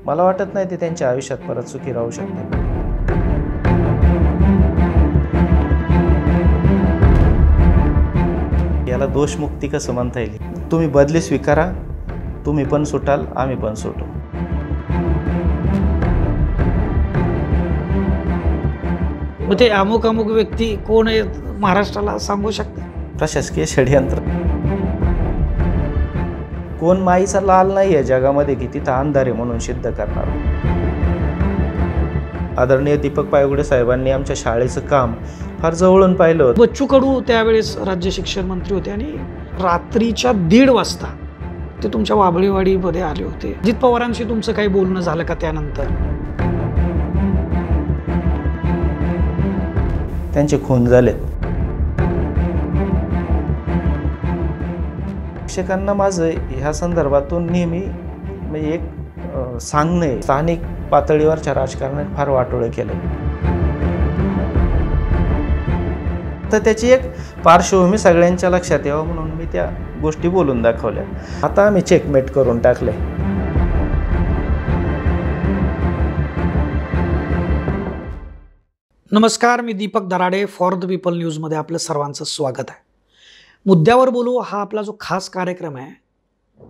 मला वाटत नाही ते त्यांच्या आयुष्यात परत सुखी राहू शकते. याला दोषमुक्ती कसं म्हणता येईल? तुम्ही बदली स्वीकारा, तुम्ही पण सुटाल, आम्ही पण सुटू. मग ते अमुक व्यक्ती कोण आहे महाराष्ट्राला सांगू शकता? प्रशासकीय षडयंत्र. कोण माईचा लाल नाही आहे जगामध्ये की तिथं अंधार आहे म्हणून सिद्ध करणार. आदरणीय दीपक पायगुडे साहेबांनी आमच्या शाळेचं काम फार जवळून पाहिलं होतं. बच्चू कडू त्यावेळेस राज्य शिक्षण मंत्री होते आणि रात्रीच्या 1:30 वाजता ते तुमच्या वाबळेवाडीमध्ये आले होते. अजित पवारांशी तुमचं काही बोलणं झालं का त्यानंतर? त्यांचे खून झालेत. शिक्षकांना माझं ह्या संदर्भातून नेहमी म्हणजे एक सांगणे, स्थानिक पातळीवरच्या राजकारणात फार वाटोळं केलं. तर त्याची एक पार्श्वभूमी सगळ्यांच्या लक्षात यावं म्हणून मी त्या गोष्टी बोलून दाखवल्या. आता आम्ही चेकमेट करून टाकले. नमस्कार, मी Deepak Darade. For the people न्यूजमध्ये आपलं सर्वांचं स्वागत आहे. मुद्द्यावर बोलू हा आपला जो खास कार्यक्रम आहे,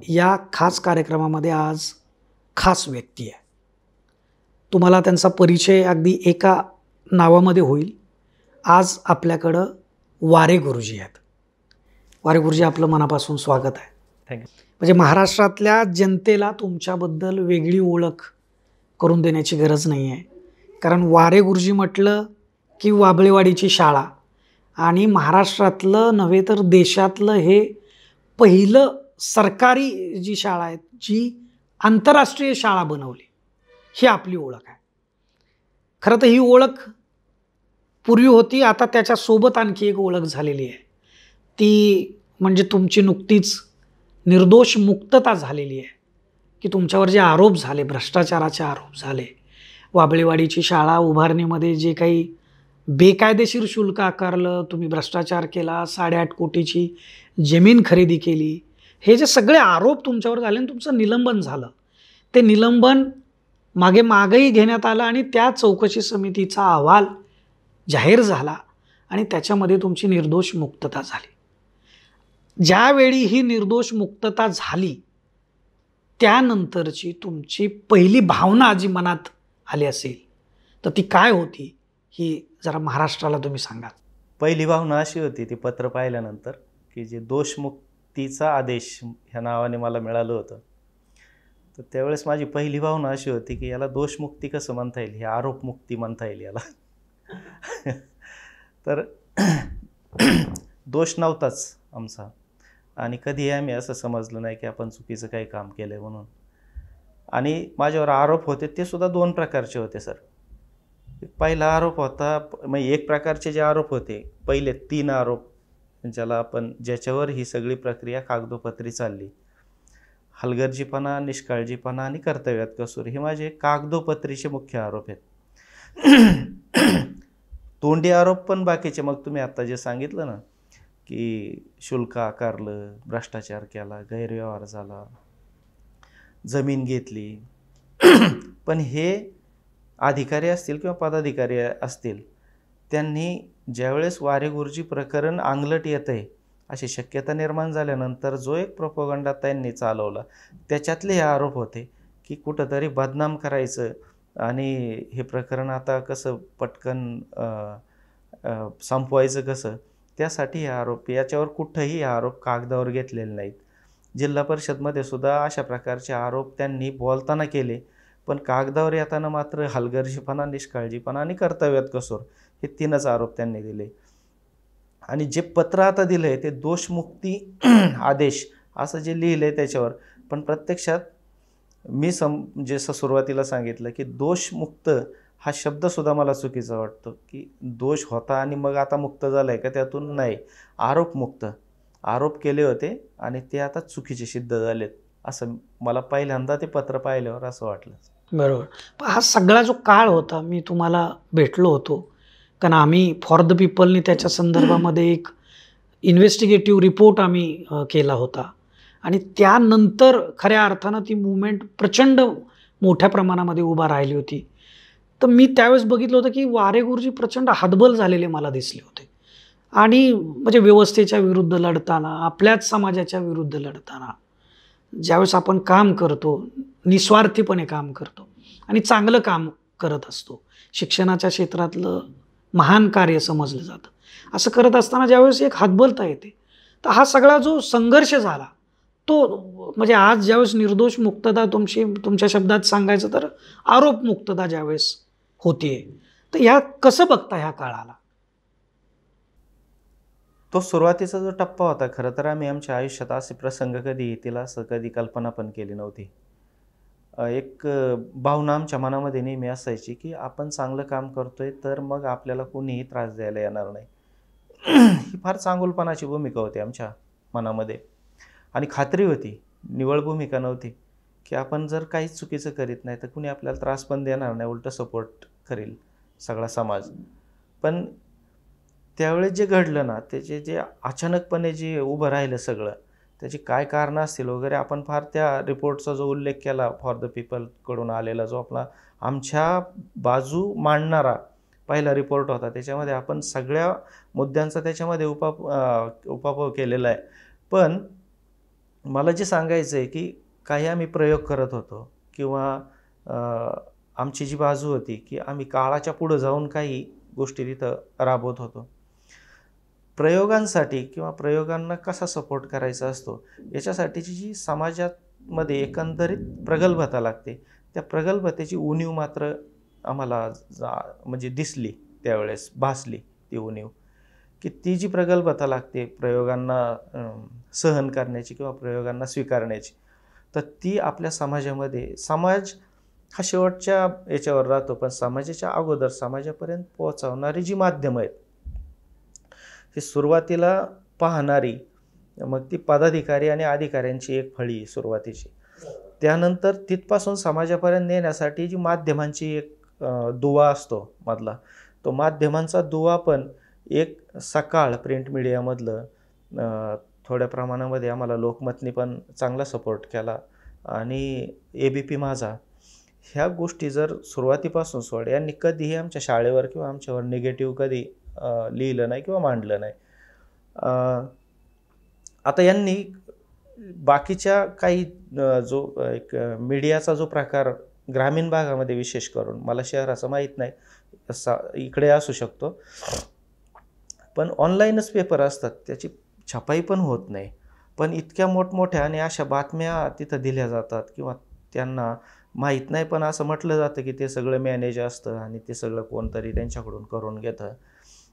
या खास कार्यक्रमामध्ये आज खास व्यक्ती आहे. तुम्हाला त्यांचा परिचय अगदी एका नावामध्ये होईल. आज आपल्याकडं वारे गुरुजी आहेत. वारे गुरुजी, आपलं मनापासून स्वागत आहे. थँक्यू. म्हणजे महाराष्ट्रातल्या जनतेला तुमच्याबद्दल वेगळी ओळख करून देण्याची गरज नाही आहे, कारण वारे गुरुजी म्हटलं की वाबळेवाडीची शाळा आणि महाराष्ट्रातलं नव्हे तर देशातलं हे पहिलं सरकारी जी शाळा आहे, जी आंतरराष्ट्रीय शाळा बनवली, ही आपली ओळख आहे. खरं तर ही ओळख पूर्वी होती, आता त्याच्यासोबत आणखी एक ओळख झालेली आहे. ती म्हणजे तुमची नुकतीच निर्दोष मुक्तता झालेली आहे की तुमच्यावर जे आरोप झाले, भ्रष्टाचाराचे आरोप झाले, वाबळेवाडीची शाळा उभारणीमध्ये जे काही बेकायदेशीर शुल्क आकारलं, तुम्ही भ्रष्टाचार केला, 8.5 कोटीची जमीन खरेदी केली, हे जे सगळे आरोप तुमच्यावर झाले आणि तुमचं निलंबन झालं, ते निलंबन मागेही घेण्यात आलं आणि त्या चौकशी समितीचा अहवाल जाहीर झाला आणि त्याच्यामध्ये तुमची निर्दोष मुक्तता झाली. ज्यावेळी ही निर्दोष मुक्तता झाली त्यानंतरची तुमची पहिली भावना जी मनात आली असेल तर ती काय होती, ही जरा महाराष्ट्राला तुम्ही सांगा. पहिली भावना अशी होती, ती पत्र पाहिल्यानंतर, की जे दोषमुक्तीचा आदेश ह्या नावाने मला मिळालं होतं, तर त्यावेळेस माझी पहिली भावना अशी होती की याला दोषमुक्ती कसं म्हणता येईल, हे आरोपमुक्ती म्हणता येईल याला. तर दोष नव्हताच आमचा आणि कधीही आम्ही असं समजलं नाही की आपण चुकीचं काही काम केलं आहे म्हणून. आणि माझ्यावर आरोप होते ते सुद्धा 2 प्रकारचे होते सर. पहिला आरोप होता, म्हणजे एक प्रकारचे जे आरोप होते, पहिले 3 आरोप ज्याच्यावर ही सगळी प्रक्रिया कागदोपत्री चालली, हलगर्जीपणा, निष्काळजीपणा आणि कर्तव्यात कसूर, हे माझे कागदोपत्रीचे मुख्य आरोप आहेत. तोंडी आरोप पण बाकीचे, मग तुम्ही आत्ता जे सांगितलं ना की शुल्क आकारलं, भ्रष्टाचार केला, गैरव्यवहार झाला, जमीन घेतली, पण हे अधिकारी असतील किंवा पदाधिकारी असतील, त्यांनी ज्यावेळेस वारे गुरुजी प्रकरण अंगलट येतं आहे अशी शक्यता निर्माण झाल्यानंतर जो एक प्रोपगंडा त्यांनी चालवला, त्याच्यातले हे आरोप होते की कुठंतरी बदनाम करायचं आणि हे प्रकरण आता कसं पटकन संपवायचं कसं, त्यासाठी हे आरोप, याच्यावर कुठंही हे आरोप कागदावर घेतलेले नाहीत. जिल्हा परिषदमध्ये सुद्धा अशा प्रकारचे आरोप त्यांनी बोलताना केले, पण कागदावर येताना मात्र हलगर्जीपणा, निष्काळजीपणा आणि कर्तव्यात कसूर, हे 3च आरोप त्यांनी दिले. आणि जे पत्र आता दिलं आहे ते दोषमुक्ती आदेश असं जे लिहिलं आहे त्याच्यावर, पण प्रत्यक्षात मी जसं सुरुवातीला सांगितलं की दोषमुक्त हा शब्दसुद्धा मला चुकीचा वाटतो, की दोष होता आणि मग आता मुक्त झाला आहे का त्यातून, नाही, आरोपमुक्त. आरोप केले होते आणि ते आता चुकीचे सिद्ध झालेत, असं मला पहिल्यांदा ते पत्र पाहिल्यावर असं वाटलं. बरोबर. हा सगळा जो काळ होता, मी तुम्हाला भेटलो होतो कारण आम्ही फॉर द पीपलनी त्याच्या संदर्भामध्ये एक इन्व्हेस्टिगेटिव्ह रिपोर्ट आम्ही केला होता आणि त्यानंतर खऱ्या अर्थानं ती मूवमेंट प्रचंड मोठ्या प्रमाणामध्ये उभा राहिली होती. तर मी त्यावेळेस बघितलं होतं की वारे गुरुजी प्रचंड हतबल झालेले मला दिसले होते आणि म्हणजे व्यवस्थेच्या विरुद्ध लढताना, आपल्याच समाजाच्या विरुद्ध लढताना, ज्यावेळेस आपण काम करतो, निस्वार्थीपणे काम करतो आणि चांगलं काम करत असतो, शिक्षणाच्या क्षेत्रातलं महान कार्य समजलं जातं. असं करत असताना ज्यावेळेस एक हतबलता येते, तर हा सगळा जो संघर्ष झाला तो म्हणजे आज ज्यावेळेस निर्दोष मुक्तता तुमच्या शब्दात सांगायचं तर आरोप मुक्तता ज्यावेळेस होतीये, तर ह्या कसं बघता ह्या काळाला? तो सुरुवातीचा जो टप्पा होता, खरं तर आम्ही आमच्या आयुष्यात असे प्रसंग कधी येतील असं कधी कल्पना पण केली नव्हती. एक भावना आमच्या मनामध्ये नेहमी असायची की आपण चांगलं काम करतोय तर मग आपल्याला कोणीही त्रास द्यायला येणार नाही. ही फार चांगुलपणाची भूमिका होती आमच्या मनामध्ये आणि खात्री होती, निव्वळ भूमिका नव्हती, की आपण जर काहीच चुकीचं करीत नाही तर कुणी आपल्याला त्रास पण देणार नाही, उलटं सपोर्ट करेल सगळा समाज. पण त्यावेळेस जे घडलं ना, त्याचे जे अचानकपणे जे उभं राहिलं सगळं, त्याची काय कारणं असतील वगैरे आपण फार त्या रिपोर्टचा जो उल्लेख केला फॉर द पीपलकडून आलेला, जो आपला आमच्या बाजू मांडणारा पहिला रिपोर्ट होता, त्याच्यामध्ये आपण सगळ्या मुद्द्यांचा त्याच्यामध्ये उपापव केलेला आहे. पण मला जे सांगायचं आहे की काही आम्ही प्रयोग करत होतो किंवा आमची जी बाजू होती की आम्ही काळाच्या पुढं जाऊन काही गोष्टी तिथं राबवत होतो. प्रयोगांसाठी किंवा प्रयोगांना कसा सपोर्ट करायचा असतो याच्यासाठीची जी समाजामध्ये एकंदरीत प्रगल्भता लागते, त्या प्रगल्भतेची उणीव मात्र आम्हाला म्हणजे दिसली, त्यावेळेस भासली ती उणीव, की ती जी प्रगल्भता लागते प्रयोगांना सहन करण्याची किंवा प्रयोगांना स्वीकारण्याची, तर ती आपल्या समाजामध्ये, समाज हा शेवटच्या याच्यावर राहतो, पण समाजाच्या अगोदर समाजापर्यंत पोहोचवणारी जी माध्यमं आहेत, ही सुरुवातीला पाहणारी, मग ती पदाधिकारी आणि अधिकाऱ्यांची एक फळी सुरुवातीची, त्यानंतर तिथपासून समाजापर्यंत नेण्यासाठी जी माध्यमांची एक दुवा असतो मधला, तो माध्यमांचा दुवा पण एक सकाळ प्रिंट मीडियामधलं थोड्या प्रमाणामध्ये आम्हाला लोकमतनी पण चांगला सपोर्ट केला आणि ABP माझा, ह्या गोष्टी जर सुरुवातीपासून सोड, यांनी कधीही आमच्या शाळेवर किंवा आमच्यावर निगेटिव्ह कधी लिहिलं नाही किंवा मांडलं नाही. आता यांनी बाकीच्या काही जो एक मीडियाचा जो प्रकार ग्रामीण भागामध्ये विशेष करून, मला शहराचं माहीत नाही, इकडे असू शकतो, पण ऑनलाईनच पेपर असतात, त्याची छपाई पण होत नाही, पण इतक्या मोठमोठ्या आणि अशा बातम्या तिथं दिल्या जातात किंवा त्यांना माहीत नाही, पण असं म्हटलं जातं की ते सगळं मॅनेज असतं आणि ते सगळं कोणतरी त्यांच्याकडून करून घेतं.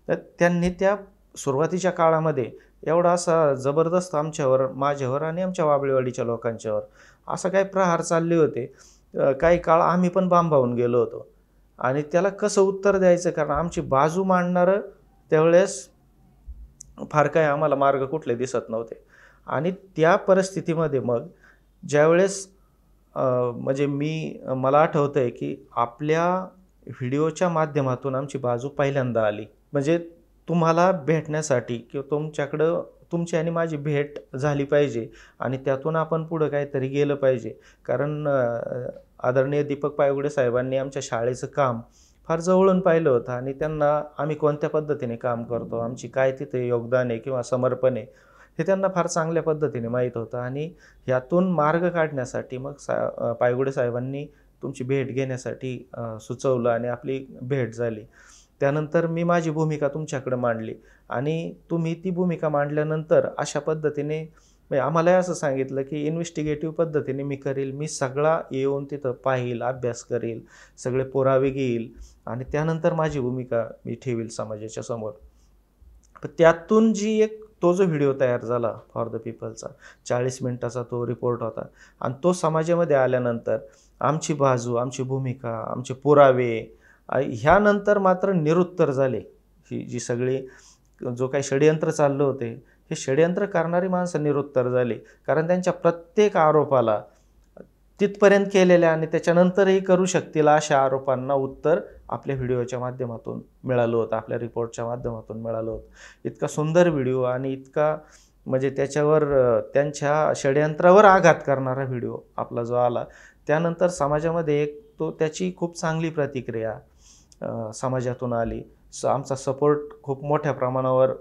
तर त्यांनी त्या सुरुवातीच्या काळामध्ये एवढा असा जबरदस्त आमच्यावर, माझ्यावर आणि आमच्या वाबळेवाडीच्या लोकांच्यावर असं काही प्रहार चालले होते. काही काळ आम्ही पण भांबावून गेलो होतो आणि त्याला कसं उत्तर द्यायचं, कारण आमची बाजू मांडणारं त्यावेळेस फार काही आम्हाला मार्ग कुठले दिसत नव्हते. आणि त्या परिस्थितीमध्ये मग ज्यावेळेस म्हणजे मला आठवतं आहे की आपल्या व्हिडिओच्या माध्यमातून आमची बाजू पहिल्यांदा आली, म्हणजे तुम्हाला भेटण्यासाठी किंवा तुमच्याकडं तुमची आणि माझी भेट झाली पाहिजे आणि त्यातून आपण पुढं काहीतरी गेलं पाहिजे. कारण आदरणीय दीपक पायगुडे साहेबांनी आमच्या शाळेचं काम फार जवळून पाहिलं होतं आणि त्यांना आम्ही कोणत्या पद्धतीने काम करतो, आमची काय तिथे योगदान आहे किंवा समर्पण आहे, हे त्यांना फार चांगल्या पद्धतीने माहीत होतं. आणि ह्यातून मार्ग काढण्यासाठी मग पायगुडे साहेबांनी तुमची भेट घेण्यासाठी सुचवलं आणि आपली भेट झाली. त्यानंतर मी माझी भूमिका तुमच्याकडे मांडली आणि तुम्ही ती भूमिका मांडल्यानंतर अशा पद्धतीने आम्हाला असं सांगितलं की इन्व्हेस्टिगेटिव्ह पद्धतीने मी करेल, मी सगळा येऊन तिथं पाहील, अभ्यास करेल, सगळे पुरावे घेईल आणि त्यानंतर माझी भूमिका मी ठेवील समाजाच्या समोर. पण त्यातून जी एक तो जो व्हिडिओ तयार झाला फॉर द पीपलचा 40 मिनिटाचा तो रिपोर्ट होता आणि तो समाजामध्ये आल्यानंतर आमची बाजू, आमची भूमिका, आमचे पुरावे ह्यानंतर मात्र निरुत्तर झाले. ही जी सगळी जो काही षडयंत्र चाललं होते, हे षडयंत्र करणारी माणसं निरुत्तर झाली, कारण त्यांच्या प्रत्येक आरोपाला तिथपर्यंत केलेल्या आणि त्याच्यानंतरही करू शकतील अशा आरोपांना उत्तर आपल्या व्हिडिओच्या माध्यमातून मिळालं होतं, आपल्या रिपोर्टच्या माध्यमातून मिळालं होतं. इतका सुंदर व्हिडिओ आणि इतका म्हणजे त्याच्यावर त्यांच्या षडयंत्रावर आघात करणारा व्हिडिओ आपला जो आला, त्यानंतर समाजामध्ये एक तो त्याची खूप चांगली प्रतिक्रिया समाजातून आली. आमचा सपोर्ट खूप मोठ्या प्रमाणावर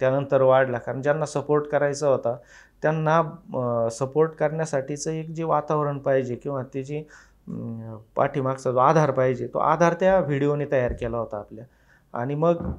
त्यानंतर वाढला, कारण ज्यांना सपोर्ट करायचा होता त्यांना सपोर्ट करण्यासाठीचं एक जे वातावरण पाहिजे किंवा त्याची पाठीमागचा जो आधार पाहिजे, तो आधार त्या व्हिडिओने तयार केला होता आपल्या. आणि मग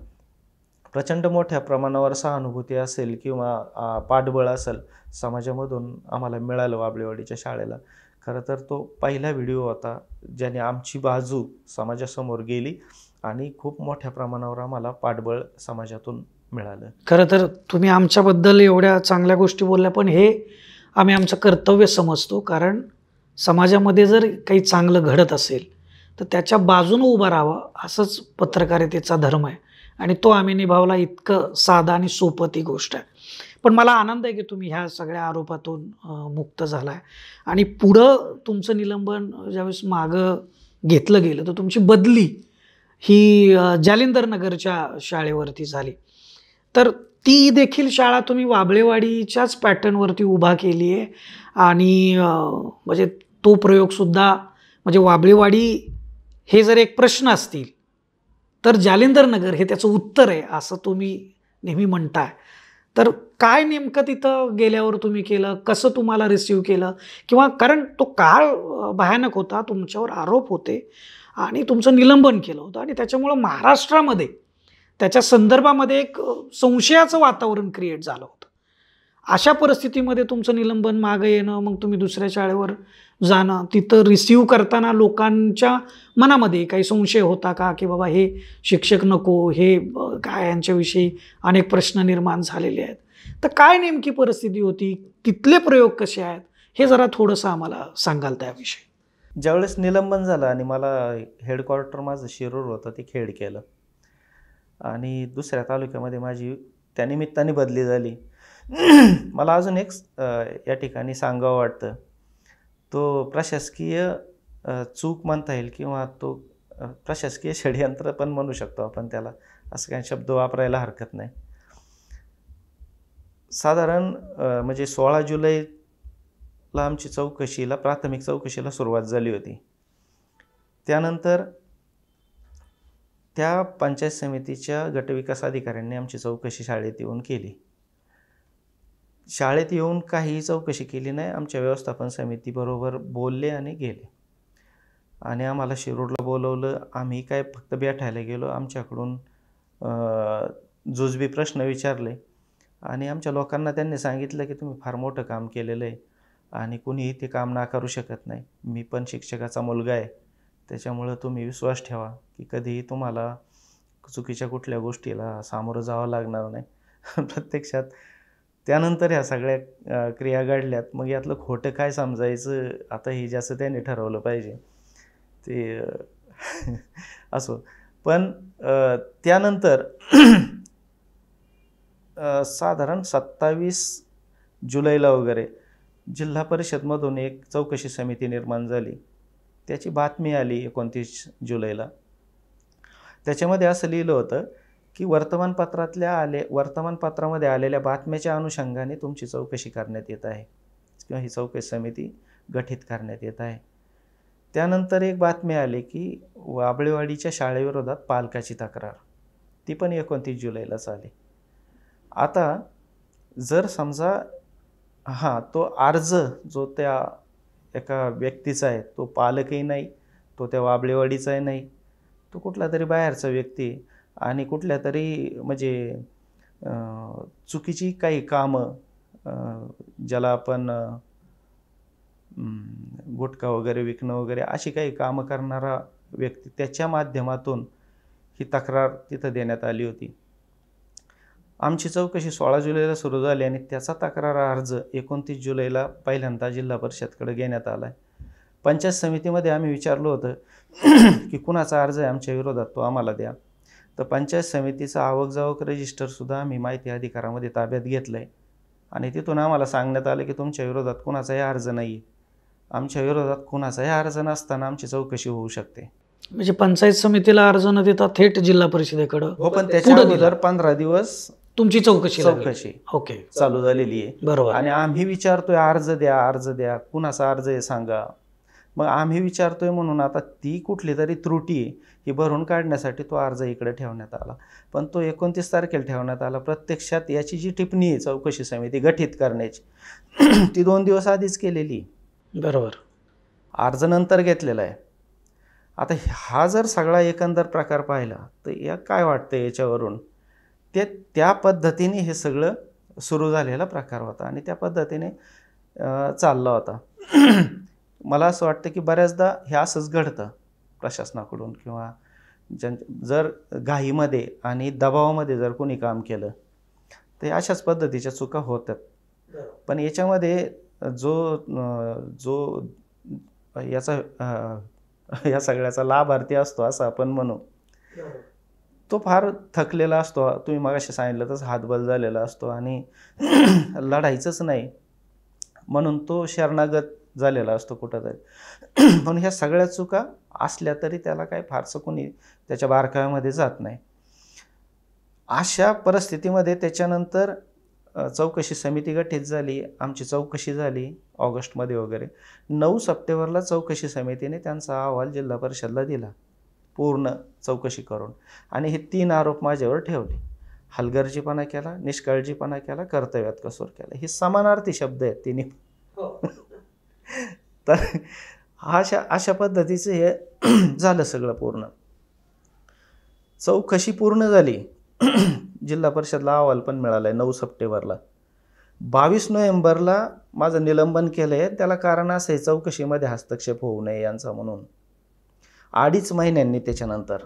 प्रचंड मोठ्या प्रमाणावर सहानुभूती असेल किंवा पाठबळ असेल समाजामधून आम्हाला मिळालं वाबळेवाडीच्या शाळेला. खरं तर तो पहिला व्हिडिओ होता ज्याने आमची बाजू समाजासमोर गेली आणि खूप मोठ्या प्रमाणावर आम्हाला पाठबळ समाजातून मिळालं. खरं तर तुम्ही आमच्याबद्दल एवढ्या चांगल्या गोष्टी बोलल्या, पण हे आम्ही आमचं कर्तव्य समजतो. कारण समाजामध्ये जर काही चांगलं घडत असेल तर त्याच्या बाजूनं उभं राहावं, असंच पत्रकारितेचा धर्म आहे आणि तो आम्ही निभावला. इतकं साधा आणि सोपं ती गोष्ट आहे. पण मला आनंद आहे की तुम्ही ह्या सगळ्या आरोपातून मुक्त झालाय आणि पुढं तुमचं निलंबन ज्यावेळेस मागं घेतलं गेलं तर तुमची बदली ही जालिंदर नगरच्या शाळेवरती झाली. तर ती देखील शाळा तुम्ही वाबळेवाडीच्याच पॅटर्नवरती उभा केली आहे आणि म्हणजे तो प्रयोगसुद्धा म्हणजे वाबळेवाडी हे जर एक प्रश्न असतील तर जालिंदर नगर हे त्याचं उत्तर आहे असं तुम्ही नेहमी म्हणताय. तर काय नेमकं तिथं गेल्यावर तुम्ही केलं, कसं तुम्हाला रिसीव्ह केलं, किंवा कारण तो काळ भयानक होता, तुमच्यावर आरोप होते आणि तुमचं निलंबन केलं होतं आणि त्याच्यामुळं महाराष्ट्रामध्ये त्याच्या संदर्भामध्ये एक संशयाचं वातावरण क्रिएट झालं होतं. अशा परिस्थितीमध्ये तुमचं निलंबन मागं येणं, मग तुम्ही दुसऱ्या शाळेवर जाणं, तिथं रिसीव्ह करताना लोकांच्या मनामध्ये काही संशय होता का की बाबा हे शिक्षक नको, हे काय, यांच्याविषयी अनेक प्रश्न निर्माण झालेले आहेत. तर काय नेमकी परिस्थिती होती, तिथले प्रयोग कसे आहेत, हे जरा थोडंसं आम्हाला सांगाल त्याविषयी. ज्यावेळेस निलंबन झालं आणि मला हेडक्वार्टर माझं शिरूर होतं ते खेड केलं आणि दुसऱ्या तालुक्यामध्ये माझी त्यानिमित्ताने बदली झाली. मला अजून एक या ठिकाणी सांगावं वाटतं, तो प्रशासकीय चूक म्हणता येईल किंवा तो प्रशासकीय षडयंत्र पण म्हणू शकतो आपण त्याला, असं काही शब्द वापरायला हरकत नाही. साधारण म्हणजे 16 जुलैला आमची प्राथमिक चौकशीला सुरुवात झाली होती. त्यानंतर त्या पंचायत समितीच्या गटविकास अधिकाऱ्यांनी आमची चौकशी शाळेत येऊन केली. शाळेत येऊन काहीही चौकशी केली नाही, आमच्या व्यवस्थापन समितीबरोबर बोलले आणि गेले आणि आम्हाला शिरूरला बोलवलं. आम्ही काय फक्त भेटायला गेलो, आमच्याकडून जुजबी प्रश्न विचारले आणि आमच्या लोकांना त्यांनी सांगितलं की तुम्ही फार मोठं काम केलेलं आहे आणि कुणीही ते काम नाकारू शकत नाही. मी पण शिक्षकाचा मुलगा आहे, त्याच्यामुळं तुम्ही विश्वास ठेवा की कधीही तुम्हाला चुकीच्या कुठल्या गोष्टीला सामोरं जावं लागणार नाही. प्रत्यक्षात त्यानंतर ह्या सगळ्या क्रिया घडल्यात. मग यातलं खोटं काय समजायचं, आता हे ज्याचं त्याने ठरवलं पाहिजे ते असो. पण त्यानंतर साधारण 27 जुलैला वगैरे जिल्हा परिषदमधून एक चौकशी समिती निर्माण झाली. त्याची बातमी आली 29 जुलैला. त्याच्यामध्ये असं लिहिलं होतं की वर्तमानपत्रामध्ये आलेल्या बातम्याच्या अनुषंगाने तुमची चौकशी करण्यात येत आहे किंवा ही चौकशी समिती गठीत करण्यात येत आहे. त्यानंतर एक बातमी आली की वाबळेवाडीच्या शाळेविरोधात पालकाची तक्रार, ती पण 29 जुलैलाच आली. आता जर समजा तो अर्ज जो त्या एका व्यक्तीचा आहे, तो पालकही नाही, तो त्या वाबळेवाडीचाही नाही, तो कुठला तरी बाहेरचा व्यक्ती आणि कुठल्या तरी म्हणजे चुकीची काही कामं, ज्याला आपण गुटखा वगैरे विकणं वगैरे अशी काही कामं करणारा व्यक्ती, त्याच्या माध्यमातून ही तक्रार तिथं देण्यात आली होती. आमची चौकशी 16 जुलैला सुरू झाली आणि त्याचा तक्रार अर्ज 29 जुलैला पहिल्यांदा जिल्हा परिषदकडे घेण्यात आला आहे. पंचायत समितीमध्ये आम्ही विचारलं होतं की कुणाचा अर्ज आहे आमच्या विरोधात, तो आम्हाला द्या. तर पंचायत समितीचा आवक-जावक रजिस्टरसुद्धा आम्ही माहिती अधिकारामध्ये ताब्यात घेतलं आहे आणि तिथून आम्हाला सांगण्यात आलं की तुमच्या विरोधात कुणाचाही अर्ज नाही आहे. आमच्या विरोधात कुणाचाही अर्ज नसताना आमची चौकशी होऊ शकते. म्हणजे पंचायत समितीला अर्ज न देता थेट जिल्हा परिषदेकडं, हो, पण त्याच्या अगोदर 15 दिवस तुमची चौकशी ओके चालू झालेली आहे. बरोबर. आणि आम्ही विचारतोय अर्ज द्या, कुणाचा अर्ज आहे सांगा. मग आम्ही विचारतोय म्हणून आता ती कुठली तरी त्रुटी ही भरून काढण्यासाठी तो अर्ज इकडे ठेवण्यात आला. पण तो 29 तारखेला ठेवण्यात आला. प्रत्यक्षात याची जी टिप्पणी आहे चौकशी समिती गठीत करण्याची ती 2 दिवस आधीच केलेली. बरोबर. अर्ज नंतर घेतलेला आहे. आता हा जर सगळा एकंदर प्रकार पाहिला तर या काय वाटतं याच्यावरून, त्या पद्धतीने हे सगळं सुरू झालेला प्रकार होता आणि त्या पद्धतीने चालला होता. मला असं वाटतं की बऱ्याचदा हे असंच घडतं प्रशासनाकडून, किंवा जर घाईमध्ये आणि दबावामध्ये जर कोणी काम केलं तर अशाच पद्धतीच्या चुका होतात. पण याच्यामध्ये जो याचा या सगळ्याचा लाभार्थी असतो असं आपण म्हणू, तो फार थकलेला असतो. तुम्ही मगाशी सांगितलं तसं हातबल झालेला असतो आणि लढायचंच नाही म्हणून तो शरणागत झालेला असतो कुठंतरी. पण ह्या सगळ्या चुका असल्या तरी त्याला काही फारसं कोणी त्याच्या बारकाव्यामध्ये जात नाही. अशा परिस्थितीमध्ये त्याच्यानंतर चौकशी समिती गठीत झाली, आमची चौकशी झाली ऑगस्टमध्ये वगैरे. 9 सप्टेंबरला चौकशी समितीने त्यांचा अहवाल जिल्हा परिषदला दिला पूर्ण चौकशी करून, आणि हे 3 आरोप माझ्यावर ठेवले. हलगर्जीपणा केला, निष्काळजीपणा केला, कर्तव्यात कसूर केला. हे समानार्थी शब्द आहेत तिन्ही. तर अशा पद्धतीचं हे झालं सगळं पूर्ण. चौकशी पूर्ण झाली. जिल्हा परिषदला अहवाल पण मिळाला आहे 9 सप्टेंबरला. 22 नोव्हेंबरला माझं निलंबन केलं आहे. त्याला कारण असं आहे चौकशीमध्ये हस्तक्षेप होऊ नये यांचा म्हणून. 2.5 महिन्यांनी त्याच्यानंतर.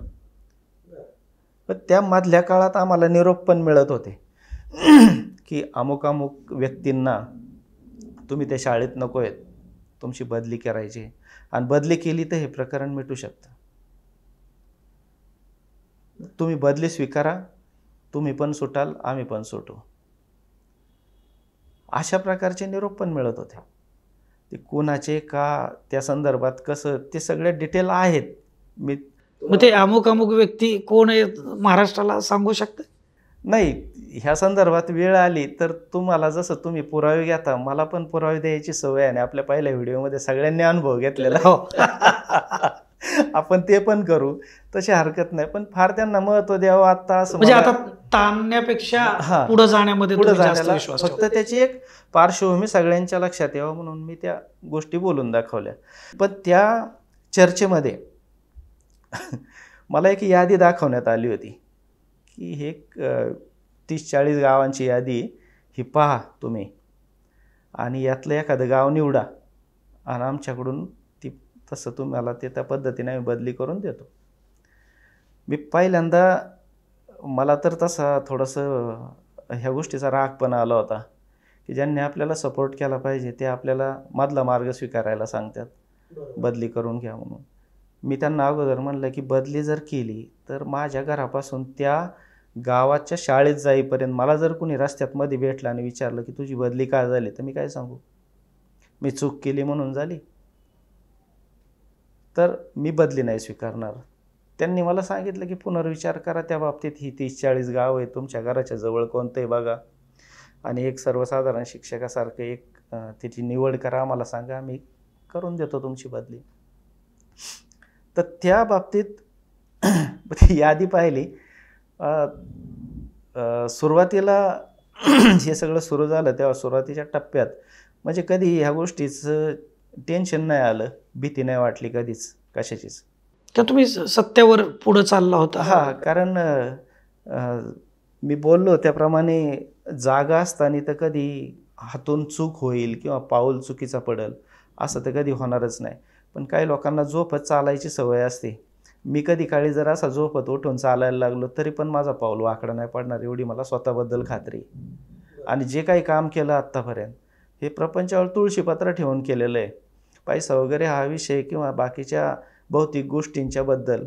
पण त्या मधल्या काळात आम्हाला निरोप पण मिळत होते की अमुक अमुक व्यक्तींना तुम्ही त्या शाळेत नको आहेत, तुमची बदली करायची, आणि बदली केली तर हे प्रकरण मिटू शकतं, तुम्ही बदली स्वीकारा, तुम्ही पण सुटाल, आम्ही पण सुटू. अशा प्रकारचे निरोप पण मिळत होते. ते कोणाचे का त्या संदर्भात कसं ते सगळे डिटेल आहेत. मग ते अमुक अमुक व्यक्ती कोण आहे महाराष्ट्राला सांगू शकता? नाही, ह्या संदर्भात वेळ आली तर तुम्हाला जसं तुम्ही पुरावे घेता, मला पण पुरावे द्यायची सवय आहे आणि आपल्या पहिल्या व्हिडिओमध्ये सगळ्यांनी अनुभव घेतलेला. हो. आपण ते पण करू, तशी हरकत नाही. पण फार त्यांना महत्व द्यावं आता असं म्हणजे आता ताणण्यापेक्षा पुढे जाण्यामध्ये पुढे जास्त जाण्याला विश्वास फक्त त्याची एक पार्श्वभूमी सगळ्यांच्या लक्षात यावं म्हणून मी त्या गोष्टी बोलून दाखवल्या. पण त्या चर्चेमध्ये मला एक यादी दाखवण्यात आली होती की हे 30-40 गावांची यादी, ही पहा तुम्ही, आणि यातलं एखादं गाव निवडा आणि आमच्याकडून ती तसं तुम्हाला ते त्या पद्धतीने आम्ही बदली करून देतो. मी पहिल्यांदा मला तर तसा थोडंसं ह्या गोष्टीचा राग पण आला होता की ज्यांनी आपल्याला सपोर्ट केला पाहिजे ते आपल्याला मधला मार्ग स्वीकारायला सांगतात, बदली करून घ्या म्हणून. मी त्यांना अगोदर म्हणलं की बदली जर केली तर माझ्या घरापासून त्या गावाच्या शाळेत जाईपर्यंत मला जर कोणी रस्त्यात मध्ये भेटलं आणि विचारलं की तुझी बदली का झाली, तर मी काय सांगू? मी चूक केली म्हणून झाली, तर मी बदली नाही स्वीकारणार. त्यांनी मला सांगितलं की पुनर्विचार करा त्या बाबतीत. ही 30-40 गाव आहे, तुमच्या घराच्या जवळ कोणतं आहे बघा, आणि एक सर्वसाधारण शिक्षकासारखं एक त्याची निवड करा, आम्हाला सांगा, मी करून देतो तुमची बदली. तर त्या बाबतीत यादी पाहिली. सुरुवातीला हे सगळं सुरू झालं तेव्हा सुरुवातीच्या टप्प्यात म्हणजे कधी ह्या गोष्टीचं टेन्शन नाही आलं, भीती नाही वाटली कधीच कशाचीच. तर तुम्ही सत्यावर पुढे चालला होता. हा, कारण मी बोललो त्याप्रमाणे जागा असताना तर कधी हातून चूक होईल किंवा पाऊल चुकीचा पडेल असं तर कधी होणारच नाही. पण काही लोकांना झोपत चालायची सवय असते. मी कधी काळी जर असा झोपत उठून चालायला लागलो तरी पण माझा पाऊल वाकडं नाही पडणार, एवढी मला स्वतःबद्दल खात्री. आणि जे काही काम केलं आत्तापर्यंत हे प्रपंचावर तुळशीपत्र ठेवून केलेलं आहे. पैसा वगैरे हा विषय किंवा बाकीच्या भौतिक गोष्टींच्या बद्दल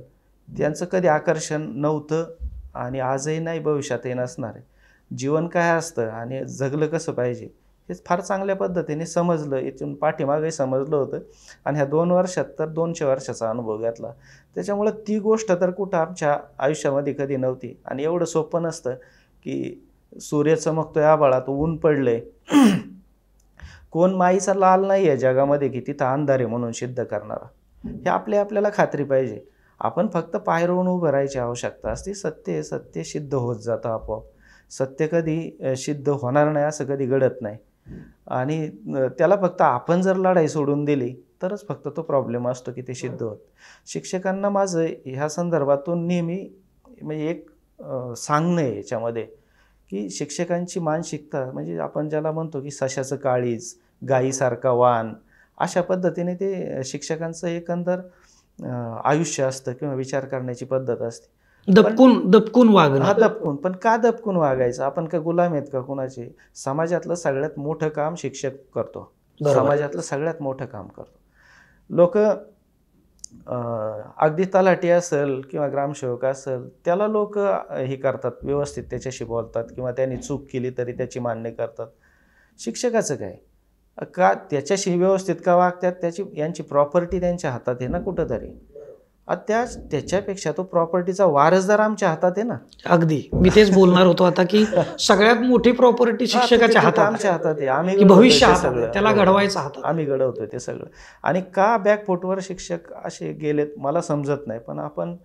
त्यांचं कधी आकर्षण नव्हतं आणि आजही नाही, भविष्यातही नसणार आहे. जीवन काय असतं आणि जगलं कसं पाहिजे हे फार चांगल्या पद्धतीने समजलं. इथून पाठीमागही समजलं होतं आणि ह्या 2 वर्षात तर 200 वर्षाचा अनुभव घेतला. त्याच्यामुळं ती गोष्ट तर कुठं आमच्या आयुष्यामध्ये कधी नव्हती. आणि एवढं सोपं नसतं की सूर्य चमकतोय आभाळात, ऊन पडलंय, कोण माईचा लाल नाही आहे जगामध्ये की तिथं अंधार आहे म्हणून सिद्ध करणारा. हे आपल्याला खात्री पाहिजे. आपण फक्त पाय रोवून उभं राहायची आवश्यकता असते. सत्य सत्य सिद्ध होत जातं आपोआप. सत्य कधी सिद्ध होणार नाही असं कधी घडत नाही. आणि त्याला फक्त आपण जर लढाई सोडून दिली तरच फक्त तो प्रॉब्लेम असतो की ते सिद्ध होत. शिक्षकांना माझं ह्या संदर्भातून नेहमी म्हणजे एक सांगणं आहे याच्यामध्ये की शिक्षकांची मानसिकता म्हणजे आपण ज्याला म्हणतो की सशाचं काळीज, गायीसारखा वाण, अशा पद्धतीने ते शिक्षकांचं एकंदर आयुष्य असतं किंवा विचार करण्याची पद्धत असते. दबकून वागणं. हा, दबकून. पण का दबकून वागायचं? आपण का गुलाम आहेत का कुणाचे? समाजातलं सगळ्यात मोठं काम शिक्षक करतो. समाजातलं सगळ्यात मोठं काम करतो. लोक अगदी तलाठी असेल किंवा ग्रामसेवक असेल त्याला लोक हे करतात, व्यवस्थित त्याच्याशी बोलतात किंवा त्यांनी चूक केली तरी त्याची मान्य करतात. शिक्षकाचं काय? का त्याच्याशी व्यवस्थित का वागतात? यांची प्रॉपर्टी त्यांच्या हातात आहे ना कुठंतरी. त्याच्यापेक्षा तो प्रॉपर्टीचा वारसदार आमच्या हातात आहे ना. अगदी मी तेच बोलणार होतो आता की सगळ्यात मोठी प्रॉपर्टी शिक्षकाच्या हातात, आमच्या हातात आहे. आम्ही भविष्य सगळं त्याला घडवायचं हातात, आम्ही घडवतोय ते सगळं. आणि का बॅकफुटवर शिक्षक असे गेलेत मला समजत नाही. पण आपण